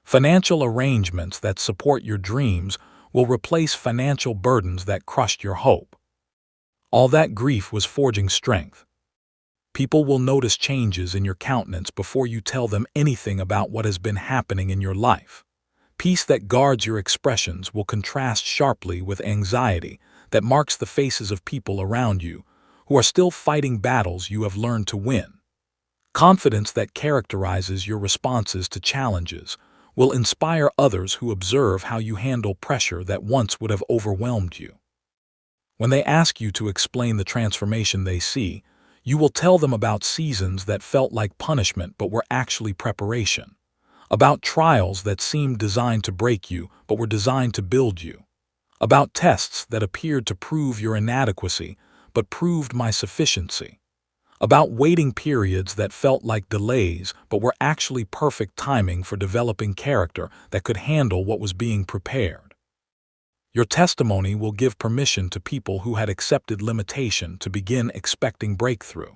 Financial arrangements that support your dreams will replace financial burdens that crushed your hope. All that grief was forging strength. People will notice changes in your countenance before you tell them anything about what has been happening in your life. Peace that guards your expressions will contrast sharply with anxiety that marks the faces of people around you who are still fighting battles you have learned to win. Confidence that characterizes your responses to challenges will inspire others who observe how you handle pressure that once would have overwhelmed you. When they ask you to explain the transformation they see, you will tell them about seasons that felt like punishment but were actually preparation, about trials that seemed designed to break you but were designed to build you, about tests that appeared to prove your inadequacy but proved my sufficiency, about waiting periods that felt like delays but were actually perfect timing for developing character that could handle what was being prepared. Your testimony will give permission to people who had accepted limitation to begin expecting breakthrough.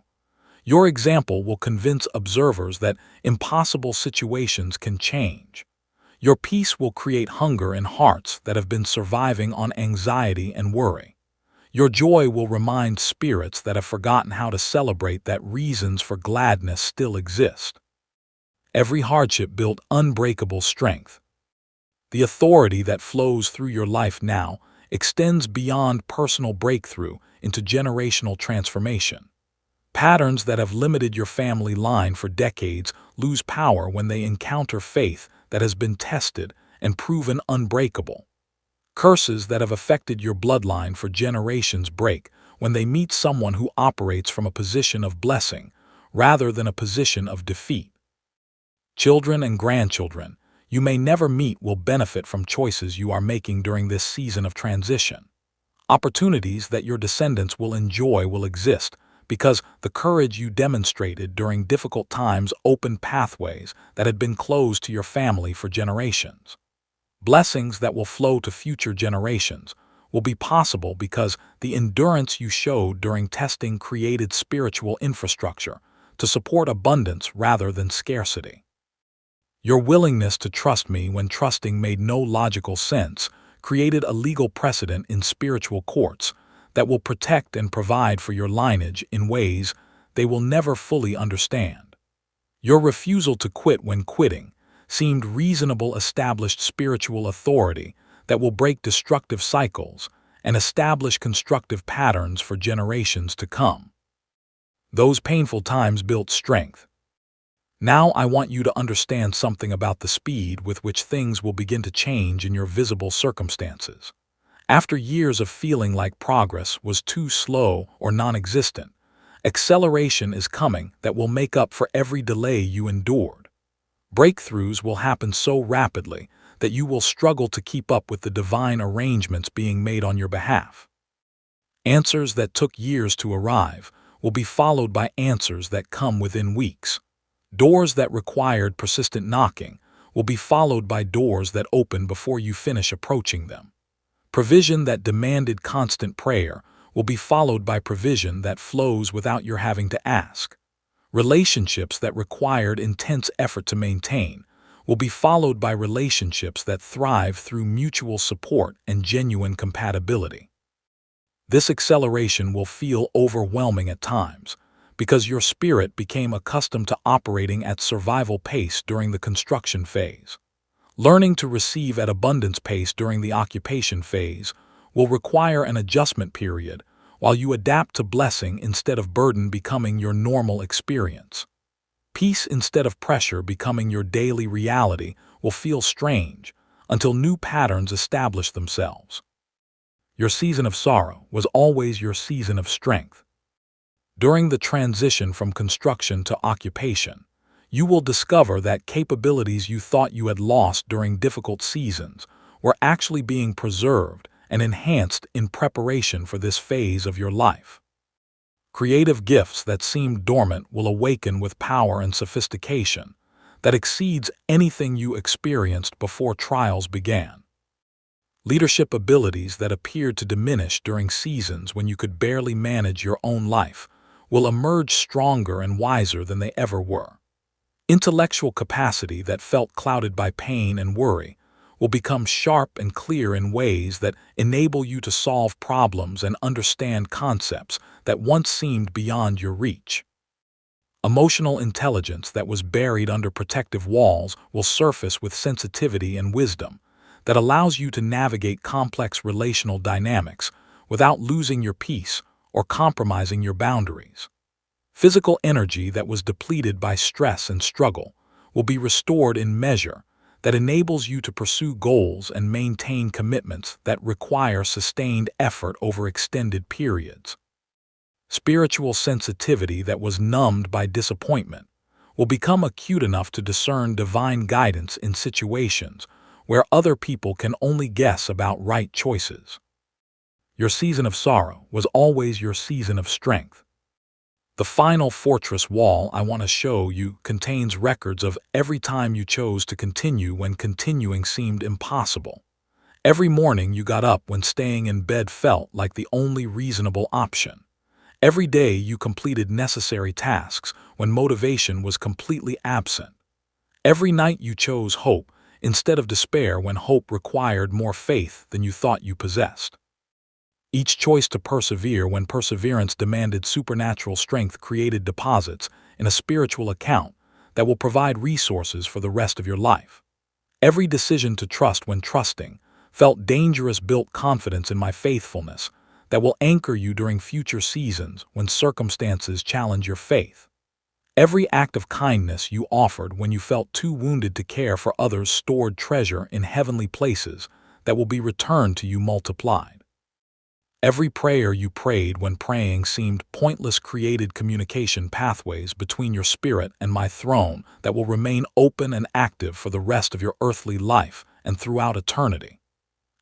Your example will convince observers that impossible situations can change. Your peace will create hunger in hearts that have been surviving on anxiety and worry. Your joy will remind spirits that have forgotten how to celebrate that reasons for gladness still exist. Every hardship built unbreakable strength. The authority that flows through your life now extends beyond personal breakthrough into generational transformation. Patterns that have limited your family line for decades lose power when they encounter faith that has been tested and proven unbreakable. Curses that have affected your bloodline for generations break when they meet someone who operates from a position of blessing rather than a position of defeat. Children and grandchildren you may never meet will benefit from choices you are making during this season of transition. Opportunities that your descendants will enjoy will exist because the courage you demonstrated during difficult times opened pathways that had been closed to your family for generations. Blessings that will flow to future generations will be possible because the endurance you showed during testing created spiritual infrastructure to support abundance rather than scarcity. Your willingness to trust me when trusting made no logical sense created a legal precedent in spiritual courts that will protect and provide for your lineage in ways they will never fully understand. Your refusal to quit when quitting seemed reasonable established spiritual authority that will break destructive cycles and establish constructive patterns for generations to come. Those painful times built strength. Now I want you to understand something about the speed with which things will begin to change in your visible circumstances. After years of feeling like progress was too slow or non-existent, acceleration is coming that will make up for every delay you endured. Breakthroughs will happen so rapidly that you will struggle to keep up with the divine arrangements being made on your behalf. Answers that took years to arrive will be followed by answers that come within weeks. Doors that required persistent knocking will be followed by doors that open before you finish approaching them. Provision that demanded constant prayer will be followed by provision that flows without your having to ask. Relationships that required intense effort to maintain will be followed by relationships that thrive through mutual support and genuine compatibility. This acceleration will feel overwhelming at times because your spirit became accustomed to operating at survival pace during the construction phase. Learning to receive at abundance pace during the occupation phase will require an adjustment period while you adapt to blessing instead of burden becoming your normal experience. Peace instead of pressure becoming your daily reality will feel strange until new patterns establish themselves. Your season of sorrow was always your season of strength. During the transition from construction to occupation, you will discover that capabilities you thought you had lost during difficult seasons were actually being preserved and enhanced in preparation for this phase of your life. Creative gifts that seemed dormant will awaken with power and sophistication that exceeds anything you experienced before trials began. Leadership abilities that appeared to diminish during seasons when you could barely manage your own life will emerge stronger and wiser than they ever were. Intellectual capacity that felt clouded by pain and worry will become sharp and clear in ways that enable you to solve problems and understand concepts that once seemed beyond your reach. Emotional intelligence that was buried under protective walls will surface with sensitivity and wisdom that allows you to navigate complex relational dynamics without losing your peace or compromising your boundaries. Physical energy that was depleted by stress and struggle will be restored in measure that enables you to pursue goals and maintain commitments that require sustained effort over extended periods. Spiritual sensitivity that was numbed by disappointment will become acute enough to discern divine guidance in situations where other people can only guess about right choices. Your season of sorrow was always your season of strength. The final fortress wall I want to show you contains records of every time you chose to continue when continuing seemed impossible. Every morning you got up when staying in bed felt like the only reasonable option. Every day you completed necessary tasks when motivation was completely absent. Every night you chose hope instead of despair when hope required more faith than you thought you possessed. Each choice to persevere when perseverance demanded supernatural strength created deposits in a spiritual account that will provide resources for the rest of your life. Every decision to trust when trusting felt dangerous built confidence in my faithfulness that will anchor you during future seasons when circumstances challenge your faith. Every act of kindness you offered when you felt too wounded to care for others stored treasure in heavenly places that will be returned to you multiplied. Every prayer you prayed when praying seemed pointless created communication pathways between your spirit and my throne that will remain open and active for the rest of your earthly life and throughout eternity.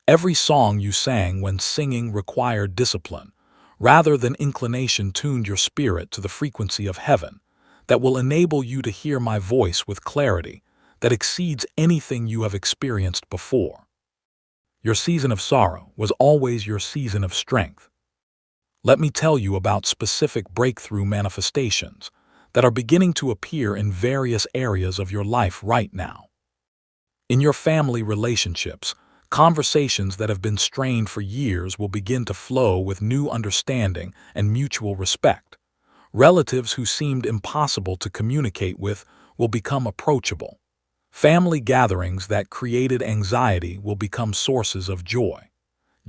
Every song you sang when singing required discipline, rather than inclination tuned your spirit to the frequency of heaven, that will enable you to hear my voice with clarity that exceeds anything you have experienced before. Your season of sorrow was always your season of strength. Let me tell you about specific breakthrough manifestations that are beginning to appear in various areas of your life right now. In your family relationships, conversations that have been strained for years will begin to flow with new understanding and mutual respect. Relatives who seemed impossible to communicate with will become approachable. Family gatherings that created anxiety will become sources of joy.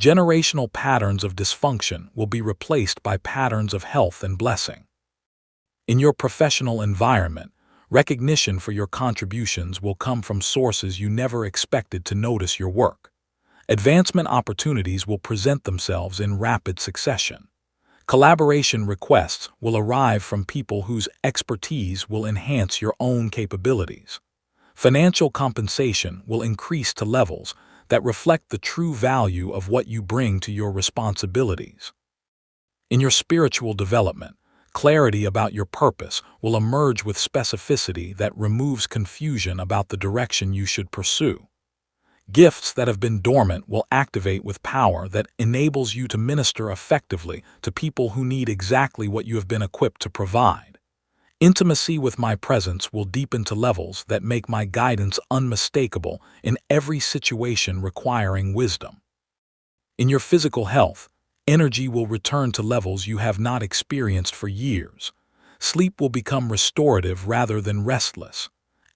Generational patterns of dysfunction will be replaced by patterns of health and blessing. In your professional environment, recognition for your contributions will come from sources you never expected to notice your work. Advancement opportunities will present themselves in rapid succession. Collaboration requests will arrive from people whose expertise will enhance your own capabilities. Financial compensation will increase to levels that reflect the true value of what you bring to your responsibilities. In your spiritual development, clarity about your purpose will emerge with specificity that removes confusion about the direction you should pursue. Gifts that have been dormant will activate with power that enables you to minister effectively to people who need exactly what you have been equipped to provide. Intimacy with my presence will deepen to levels that make my guidance unmistakable in every situation requiring wisdom. In your physical health, energy will return to levels you have not experienced for years. Sleep will become restorative rather than restless.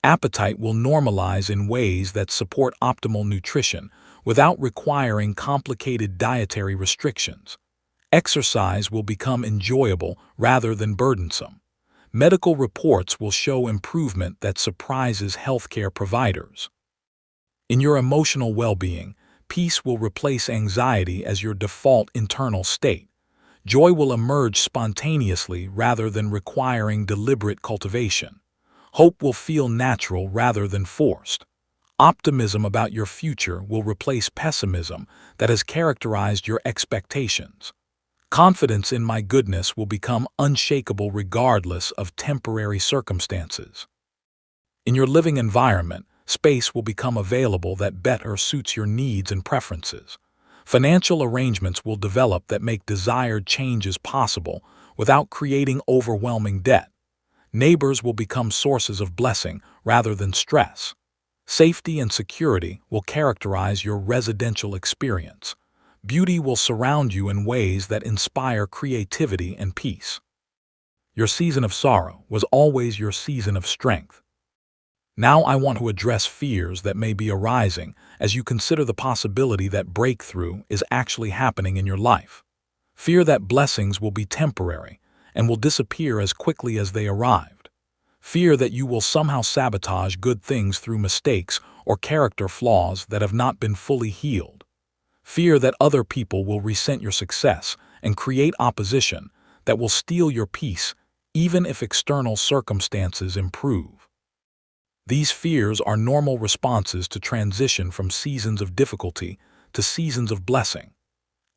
Appetite will normalize in ways that support optimal nutrition without requiring complicated dietary restrictions. Exercise will become enjoyable rather than burdensome. Medical reports will show improvement that surprises healthcare providers. In your emotional well-being, peace will replace anxiety as your default internal state. Joy will emerge spontaneously rather than requiring deliberate cultivation. Hope will feel natural rather than forced. Optimism about your future will replace pessimism that has characterized your expectations. Confidence in my goodness will become unshakable regardless of temporary circumstances. In your living environment, space will become available that better suits your needs and preferences. Financial arrangements will develop that make desired changes possible without creating overwhelming debt. Neighbors will become sources of blessing rather than stress. Safety and security will characterize your residential experience. Beauty will surround you in ways that inspire creativity and peace. Your season of sorrow was always your season of strength. Now I want to address fears that may be arising as you consider the possibility that breakthrough is actually happening in your life. Fear that blessings will be temporary and will disappear as quickly as they arrived. Fear that you will somehow sabotage good things through mistakes or character flaws that have not been fully healed. Fear that other people will resent your success and create opposition that will steal your peace even if external circumstances improve. These fears are normal responses to transition from seasons of difficulty to seasons of blessing.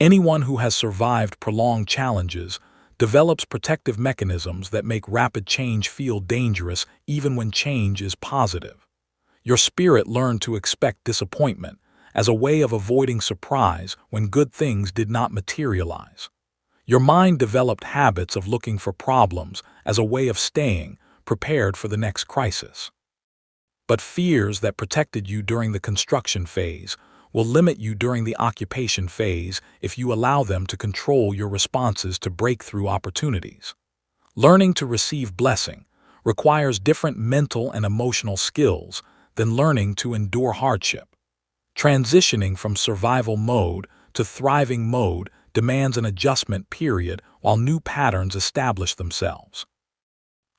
Anyone who has survived prolonged challenges develops protective mechanisms that make rapid change feel dangerous even when change is positive. Your spirit learned to expect disappointment as a way of avoiding surprise when good things did not materialize. Your mind developed habits of looking for problems as a way of staying prepared for the next crisis. But fears that protected you during the construction phase will limit you during the occupation phase if you allow them to control your responses to breakthrough opportunities. Learning to receive blessing requires different mental and emotional skills than learning to endure hardship. Transitioning from survival mode to thriving mode demands an adjustment period while new patterns establish themselves.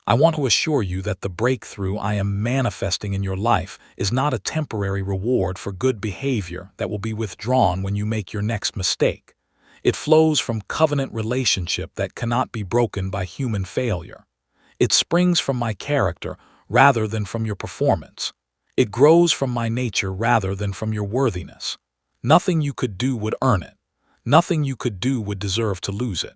I want to assure you that the breakthrough I am manifesting in your life is not a temporary reward for good behavior that will be withdrawn when you make your next mistake. It flows from covenant relationship that cannot be broken by human failure. It springs from my character rather than from your performance. It grows from my nature rather than from your worthiness. Nothing you could do would earn it. Nothing you could do would deserve to lose it.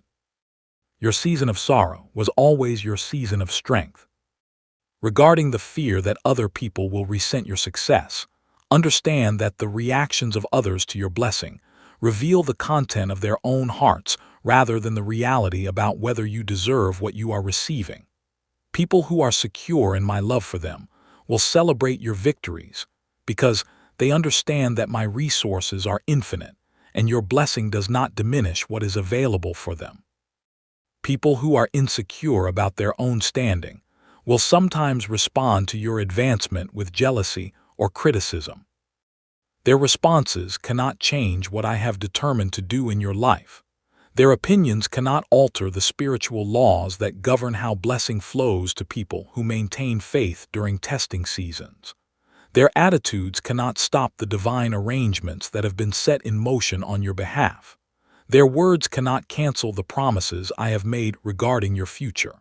Your season of sorrow was always your season of strength. Regarding the fear that other people will resent your success, Understand that the reactions of others to your blessing reveal the content of their own hearts rather than the reality about whether you deserve what you are receiving. People who are secure in my love for them will celebrate your victories because they understand that my resources are infinite and your blessing does not diminish what is available for them. People who are insecure about their own standing will sometimes respond to your advancement with jealousy or criticism. Their responses cannot change what I have determined to do in your life. Their opinions cannot alter the spiritual laws that govern how blessing flows to people who maintain faith during testing seasons. Their attitudes cannot stop the divine arrangements that have been set in motion on your behalf. Their words cannot cancel the promises I have made regarding your future.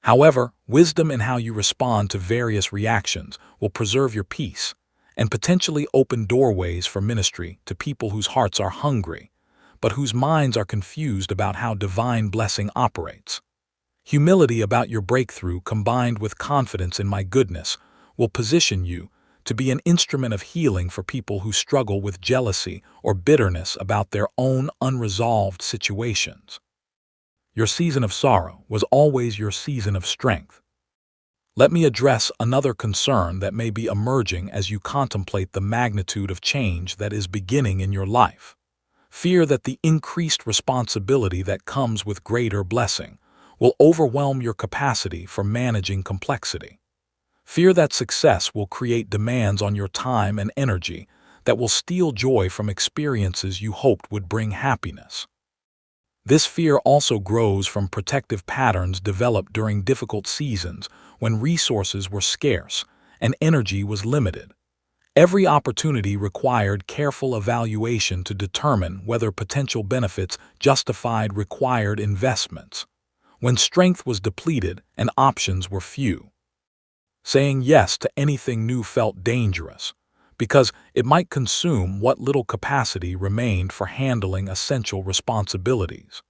However, wisdom in how you respond to various reactions will preserve your peace and potentially open doorways for ministry to people whose hearts are hungry, but whose minds are confused about how divine blessing operates. Humility about your breakthrough combined with confidence in my goodness will position you to be an instrument of healing for people who struggle with jealousy or bitterness about their own unresolved situations. Your season of sorrow was always your season of strength. Let me address another concern that may be emerging as you contemplate the magnitude of change that is beginning in your life. Fear that the increased responsibility that comes with greater blessing will overwhelm your capacity for managing complexity. Fear that success will create demands on your time and energy that will steal joy from experiences you hoped would bring happiness. This fear also grows from protective patterns developed during difficult seasons when resources were scarce and energy was limited. Every opportunity required careful evaluation to determine whether potential benefits justified required investments. When strength was depleted and options were few, saying yes to anything new felt dangerous, because it might consume what little capacity remained for handling essential responsibilities.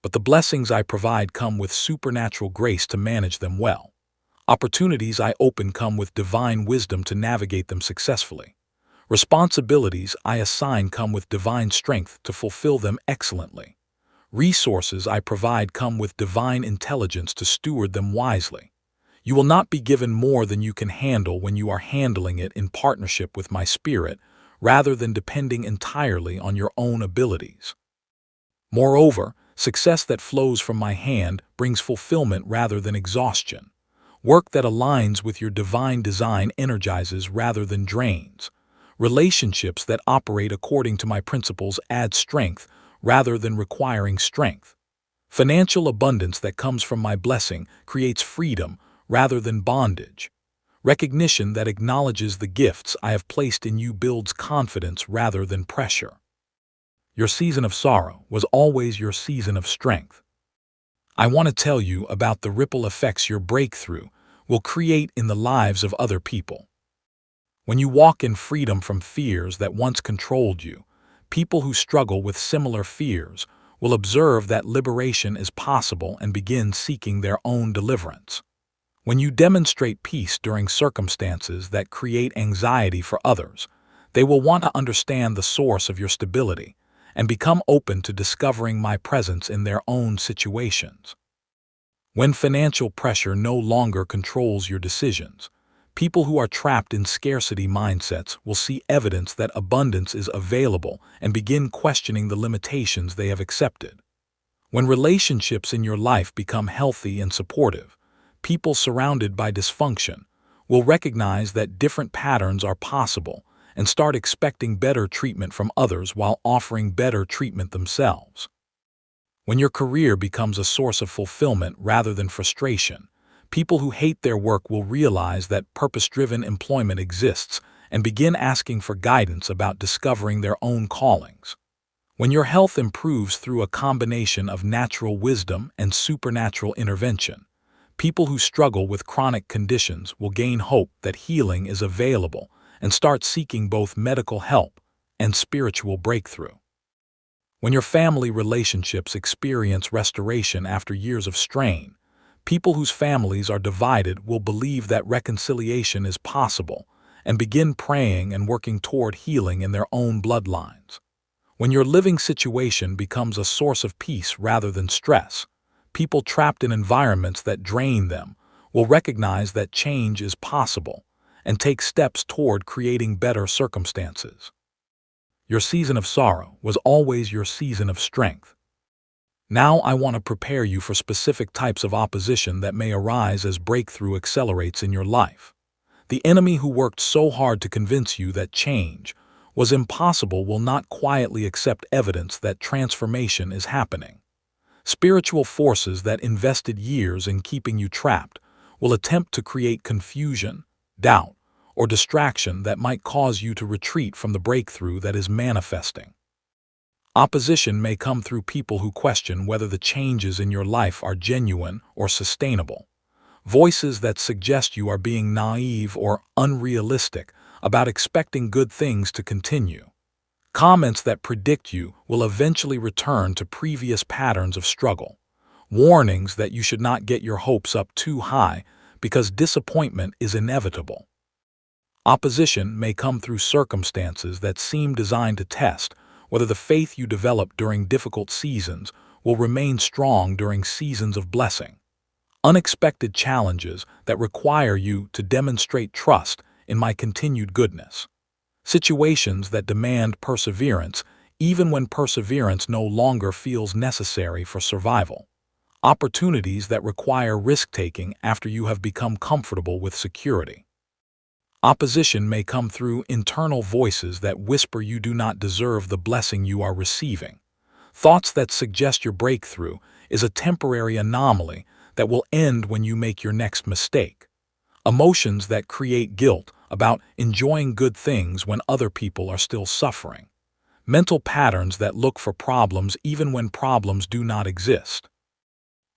But the blessings I provide come with supernatural grace to manage them well. Opportunities I open come with divine wisdom to navigate them successfully. Responsibilities I assign come with divine strength to fulfill them excellently. Resources I provide come with divine intelligence to steward them wisely. You will not be given more than you can handle when you are handling it in partnership with my Spirit, rather than depending entirely on your own abilities. Moreover, success that flows from my hand brings fulfillment rather than exhaustion. Work that aligns with your divine design energizes rather than drains. Relationships that operate according to my principles add strength rather than requiring strength. Financial abundance that comes from my blessing creates freedom rather than bondage. Recognition that acknowledges the gifts I have placed in you builds confidence rather than pressure. Your season of sorrow was always your season of strength. I want to tell you about the ripple effects your breakthrough will create in the lives of other people. When you walk in freedom from fears that once controlled you, people who struggle with similar fears will observe that liberation is possible and begin seeking their own deliverance. When you demonstrate peace during circumstances that create anxiety for others, they will want to understand the source of your stability and become open to discovering my presence in their own situations. When financial pressure no longer controls your decisions, people who are trapped in scarcity mindsets will see evidence that abundance is available and begin questioning the limitations they have accepted. When relationships in your life become healthy and supportive, people surrounded by dysfunction will recognize that different patterns are possible and start expecting better treatment from others while offering better treatment themselves. When your career becomes a source of fulfillment rather than frustration, people who hate their work will realize that purpose-driven employment exists and begin asking for guidance about discovering their own callings. When your health improves through a combination of natural wisdom and supernatural intervention, people who struggle with chronic conditions will gain hope that healing is available and start seeking both medical help and spiritual breakthrough. When your family relationships experience restoration after years of strain, people whose families are divided will believe that reconciliation is possible and begin praying and working toward healing in their own bloodlines. When your living situation becomes a source of peace rather than stress, people trapped in environments that drain them will recognize that change is possible and take steps toward creating better circumstances. Your season of sorrow was always your season of strength. Now I want to prepare you for specific types of opposition that may arise as breakthrough accelerates in your life. The enemy who worked so hard to convince you that change was impossible will not quietly accept evidence that transformation is happening. Spiritual forces that invested years in keeping you trapped will attempt to create confusion, doubt, or distraction that might cause you to retreat from the breakthrough that is manifesting. Opposition may come through people who question whether the changes in your life are genuine or sustainable. Voices that suggest you are being naive or unrealistic about expecting good things to continue. Comments that predict you will eventually return to previous patterns of struggle. Warnings that you should not get your hopes up too high because disappointment is inevitable. Opposition may come through circumstances that seem designed to test whether the faith you develop during difficult seasons will remain strong during seasons of blessing. Unexpected challenges that require you to demonstrate trust in my continued goodness. Situations that demand perseverance, even when perseverance no longer feels necessary for survival. Opportunities that require risk-taking after you have become comfortable with security. Opposition may come through internal voices that whisper you do not deserve the blessing you are receiving. Thoughts that suggest your breakthrough is a temporary anomaly that will end when you make your next mistake. Emotions that create guilt about enjoying good things when other people are still suffering. Mental patterns that look for problems even when problems do not exist.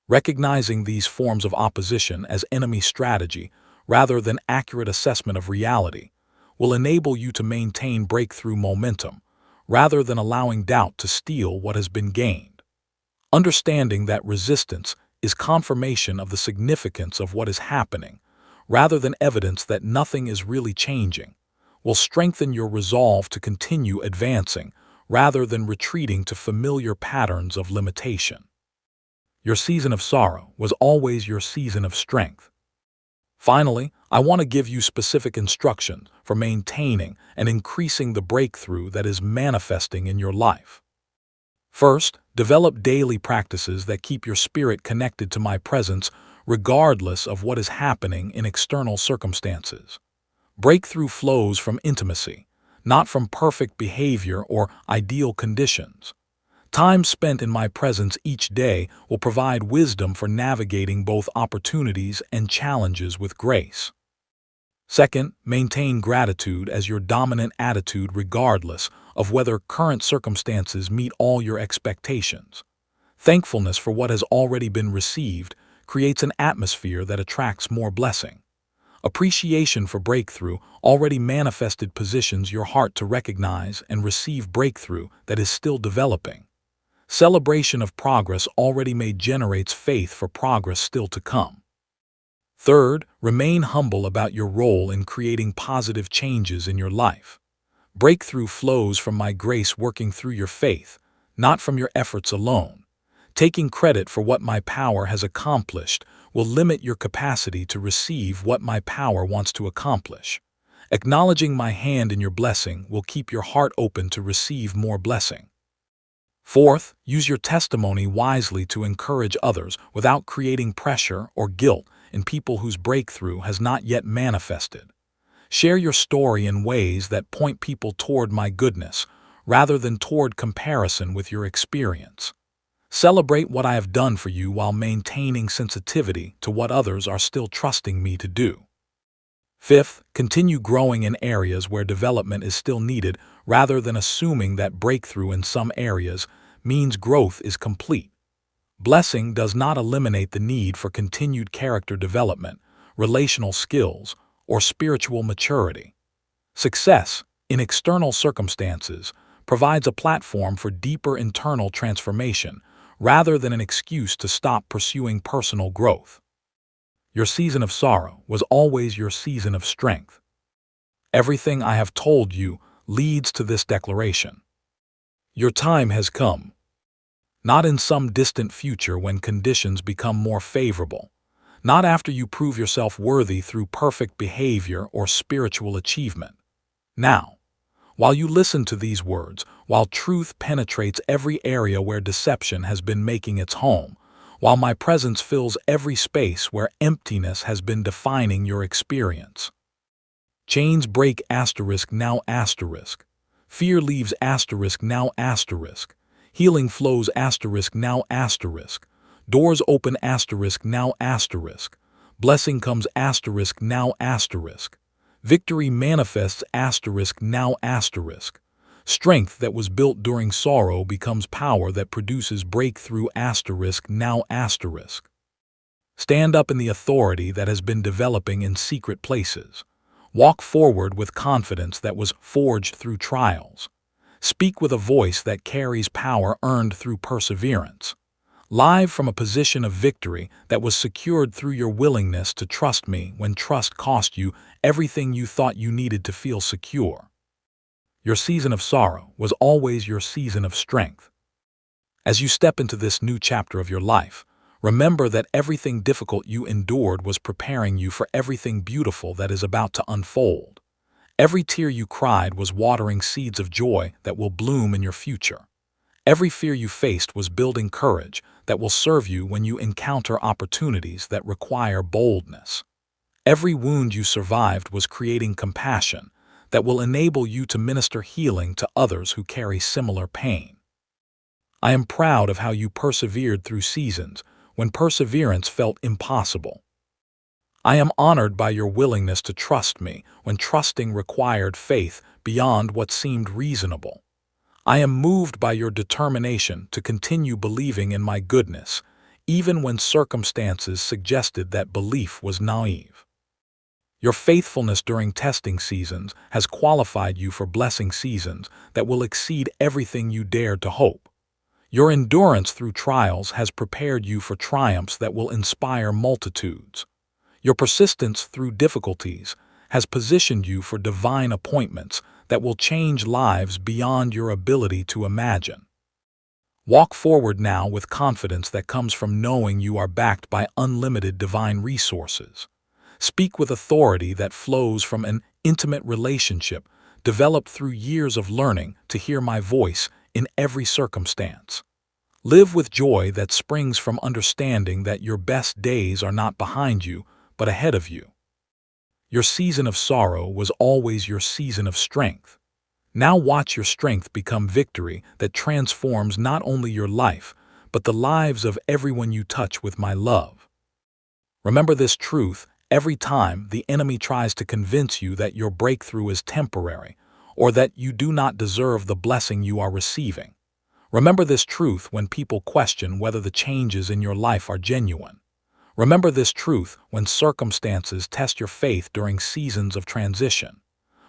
Recognizing these forms of opposition as enemy strategy rather than accurate assessment of reality will enable you to maintain breakthrough momentum rather than allowing doubt to steal what has been gained. Understanding that resistance is confirmation of the significance of what is happening rather than evidence that nothing is really changing, will strengthen your resolve to continue advancing rather than retreating to familiar patterns of limitation. Your season of sorrow was always your season of strength. Finally, I want to give you specific instructions for maintaining and increasing the breakthrough that is manifesting in your life. First, develop daily practices that keep your spirit connected to my presence regardless of what is happening in external circumstances. Breakthrough flows from intimacy, not from perfect behavior or ideal conditions. Time spent in my presence each day will provide wisdom for navigating both opportunities and challenges with grace. Second, maintain gratitude as your dominant attitude regardless of whether current circumstances meet all your expectations. Thankfulness for what has already been received creates an atmosphere that attracts more blessing. Appreciation for breakthrough already manifested positions your heart to recognize and receive breakthrough that is still developing. Celebration of progress already made generates faith for progress still to come. Third, remain humble about your role in creating positive changes in your life. Breakthrough flows from my grace working through your faith, not from your efforts alone. Taking credit for what my power has accomplished will limit your capacity to receive what my power wants to accomplish. Acknowledging my hand in your blessing will keep your heart open to receive more blessing. Fourth, use your testimony wisely to encourage others without creating pressure or guilt in people whose breakthrough has not yet manifested. Share your story in ways that point people toward my goodness rather than toward comparison with your experience. Celebrate what I have done for you while maintaining sensitivity to what others are still trusting me to do. Fifth, continue growing in areas where development is still needed rather than assuming that breakthrough in some areas means growth is complete. Blessing does not eliminate the need for continued character development, relational skills, or spiritual maturity. Success, in external circumstances, provides a platform for deeper internal transformation rather than an excuse to stop pursuing personal growth. Your season of sorrow was always your season of strength. Everything I have told you leads to this declaration. Your time has come. Not in some distant future when conditions become more favorable. Not after you prove yourself worthy through perfect behavior or spiritual achievement. Now, while you listen to these words, while truth penetrates every area where deception has been making its home, while my presence fills every space where emptiness has been defining your experience. Chains break now Fear leaves now Healing flows now Doors open now Blessing comes now Victory manifests now Strength that was built during sorrow becomes power that produces breakthrough now Stand up in the authority that has been developing in secret places. Walk forward with confidence that was forged through trials. Speak with a voice that carries power earned through perseverance. Live from a position of victory that was secured through your willingness to trust me when trust cost you everything you thought you needed to feel secure. Your season of sorrow was always your season of strength. As you step into this new chapter of your life, remember that everything difficult you endured was preparing you for everything beautiful that is about to unfold. Every tear you cried was watering seeds of joy that will bloom in your future. Every fear you faced was building courage that will serve you when you encounter opportunities that require boldness. Every wound you survived was creating compassion that will enable you to minister healing to others who carry similar pain. I am proud of how you persevered through seasons when perseverance felt impossible. I am honored by your willingness to trust me when trusting required faith beyond what seemed reasonable. I am moved by your determination to continue believing in my goodness, even when circumstances suggested that belief was naive. Your faithfulness during testing seasons has qualified you for blessing seasons that will exceed everything you dared to hope. Your endurance through trials has prepared you for triumphs that will inspire multitudes. Your persistence through difficulties has positioned you for divine appointments that will change lives beyond your ability to imagine. Walk forward now with confidence that comes from knowing you are backed by unlimited divine resources. Speak with authority that flows from an intimate relationship developed through years of learning to hear my voice in every circumstance. Live with joy that springs from understanding that your best days are not behind you, but ahead of you. Your season of sorrow was always your season of strength. Now watch your strength become victory that transforms not only your life, but the lives of everyone you touch with my love. Remember this truth every time the enemy tries to convince you that your breakthrough is temporary or that you do not deserve the blessing you are receiving. Remember this truth when people question whether the changes in your life are genuine. Remember this truth when circumstances test your faith during seasons of transition.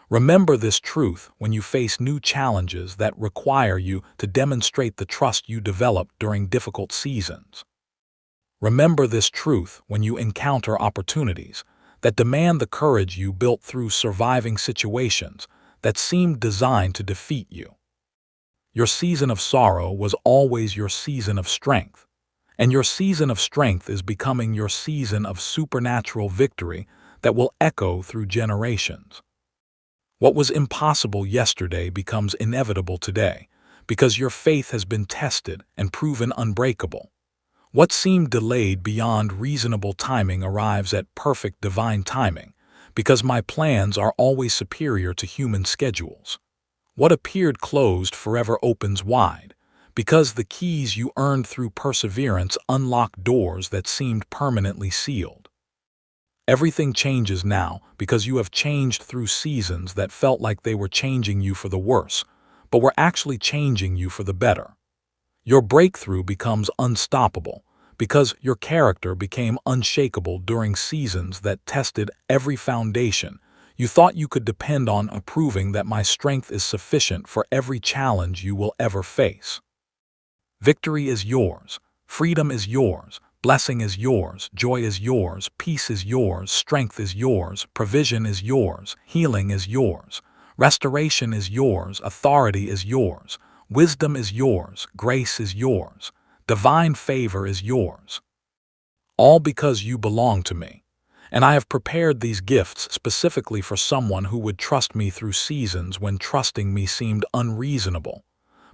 Remember this truth when you face new challenges that require you to demonstrate the trust you developed during difficult seasons. Remember this truth when you encounter opportunities that demand the courage you built through surviving situations that seemed designed to defeat you. Your season of sorrow was always your season of strength, and your season of strength is becoming your season of supernatural victory that will echo through generations. What was impossible yesterday becomes inevitable today because your faith has been tested and proven unbreakable. What seemed delayed beyond reasonable timing arrives at perfect divine timing because my plans are always superior to human schedules. What appeared closed forever opens wide because the keys you earned through perseverance unlock doors that seemed permanently sealed. Everything changes now because you have changed through seasons that felt like they were changing you for the worse, but were actually changing you for the better. Your breakthrough becomes unstoppable because your character became unshakable during seasons that tested every foundation you thought you could depend on, proving that my strength is sufficient for every challenge you will ever face. Victory is yours, freedom is yours, Blessing is yours, joy is yours, peace is yours, strength is yours, provision is yours, healing is yours, restoration is yours, authority is yours, wisdom is yours, grace is yours, divine favor is yours. All because you belong to me. And I have prepared these gifts specifically for someone who would trust me through seasons when trusting me seemed unreasonable.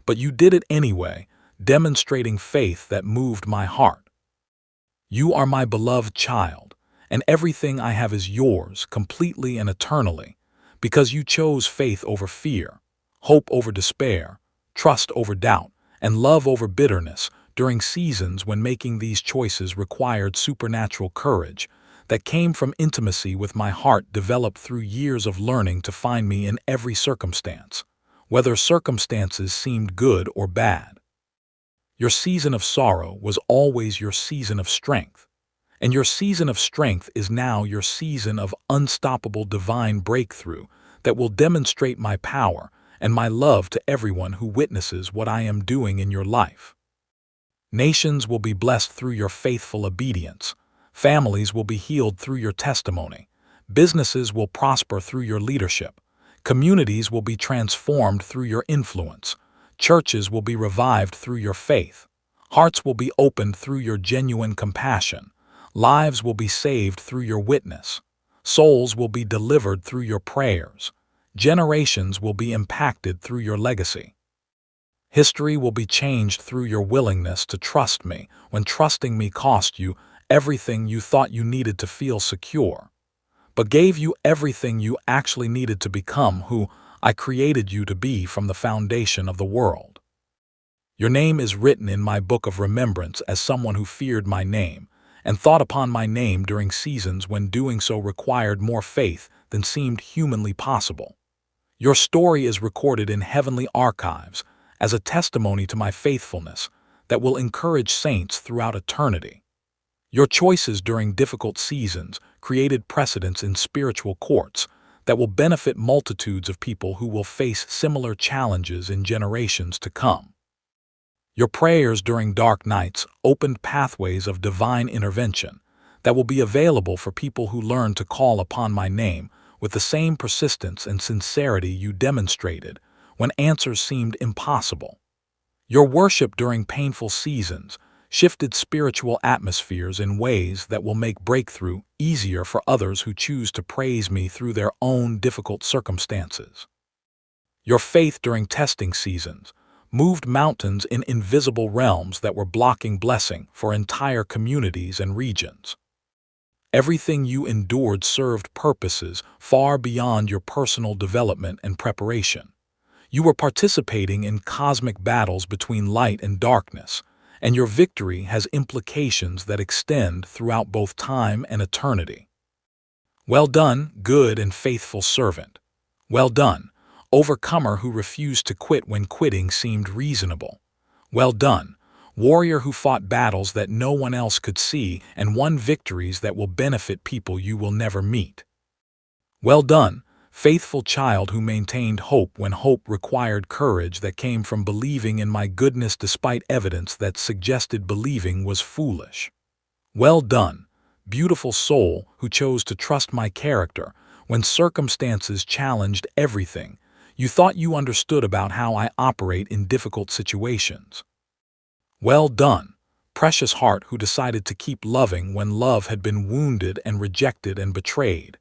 But you did it anyway, demonstrating faith that moved my heart. You are my beloved child, and everything I have is yours, completely and eternally, because you chose faith over fear, hope over despair, trust over doubt, and love over bitterness during seasons when making these choices required supernatural courage that came from intimacy with my heart developed through years of learning to find me in every circumstance, whether circumstances seemed good or bad. Your season of sorrow was always your season of strength, and your season of strength is now your season of unstoppable divine breakthrough that will demonstrate my power and my love to everyone who witnesses what I am doing in your life. Nations will be blessed through your faithful obedience. Families will be healed through your testimony. Businesses will prosper through your leadership. Communities will be transformed through your influence. Churches will be revived through your faith. Hearts will be opened through your genuine compassion. Lives will be saved through your witness. Souls will be delivered through your prayers. Generations will be impacted through your legacy. History will be changed through your willingness to trust me when trusting me cost you everything you thought you needed to feel secure, but gave you everything you actually needed to become who I created you to be from the foundation of the world. Your name is written in my book of remembrance as someone who feared my name and thought upon my name during seasons when doing so required more faith than seemed humanly possible. Your story is recorded in heavenly archives as a testimony to my faithfulness that will encourage saints throughout eternity. Your choices during difficult seasons created precedents in spiritual courts that will benefit multitudes of people who will face similar challenges in generations to come. Your prayers during dark nights opened pathways of divine intervention that will be available for people who learn to call upon my name with the same persistence and sincerity you demonstrated when answers seemed impossible. Your worship during painful seasons shifted spiritual atmospheres in ways that will make breakthrough easier for others who choose to praise me through their own difficult circumstances. Your faith during testing seasons moved mountains in invisible realms that were blocking blessing for entire communities and regions. Everything you endured served purposes far beyond your personal development and preparation. You were participating in cosmic battles between light and darkness, and your victory has implications that extend throughout both time and eternity. Well done, good and faithful servant. Well done, overcomer who refused to quit when quitting seemed reasonable. Well done, warrior who fought battles that no one else could see and won victories that will benefit people you will never meet. Well done, faithful child who maintained hope when hope required courage that came from believing in my goodness despite evidence that suggested believing was foolish. Well done, beautiful soul who chose to trust my character when circumstances challenged everything you thought you understood about how I operate in difficult situations. Well done, precious heart who decided to keep loving when love had been wounded and rejected and betrayed,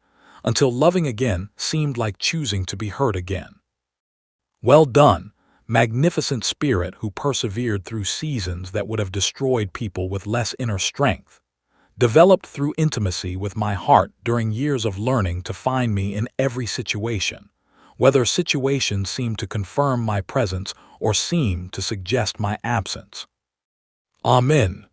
until loving again seemed like choosing to be hurt again. Well done, magnificent spirit who persevered through seasons that would have destroyed people with less inner strength, developed through intimacy with my heart during years of learning to find me in every situation, whether situations seemed to confirm my presence or seemed to suggest my absence. Amen.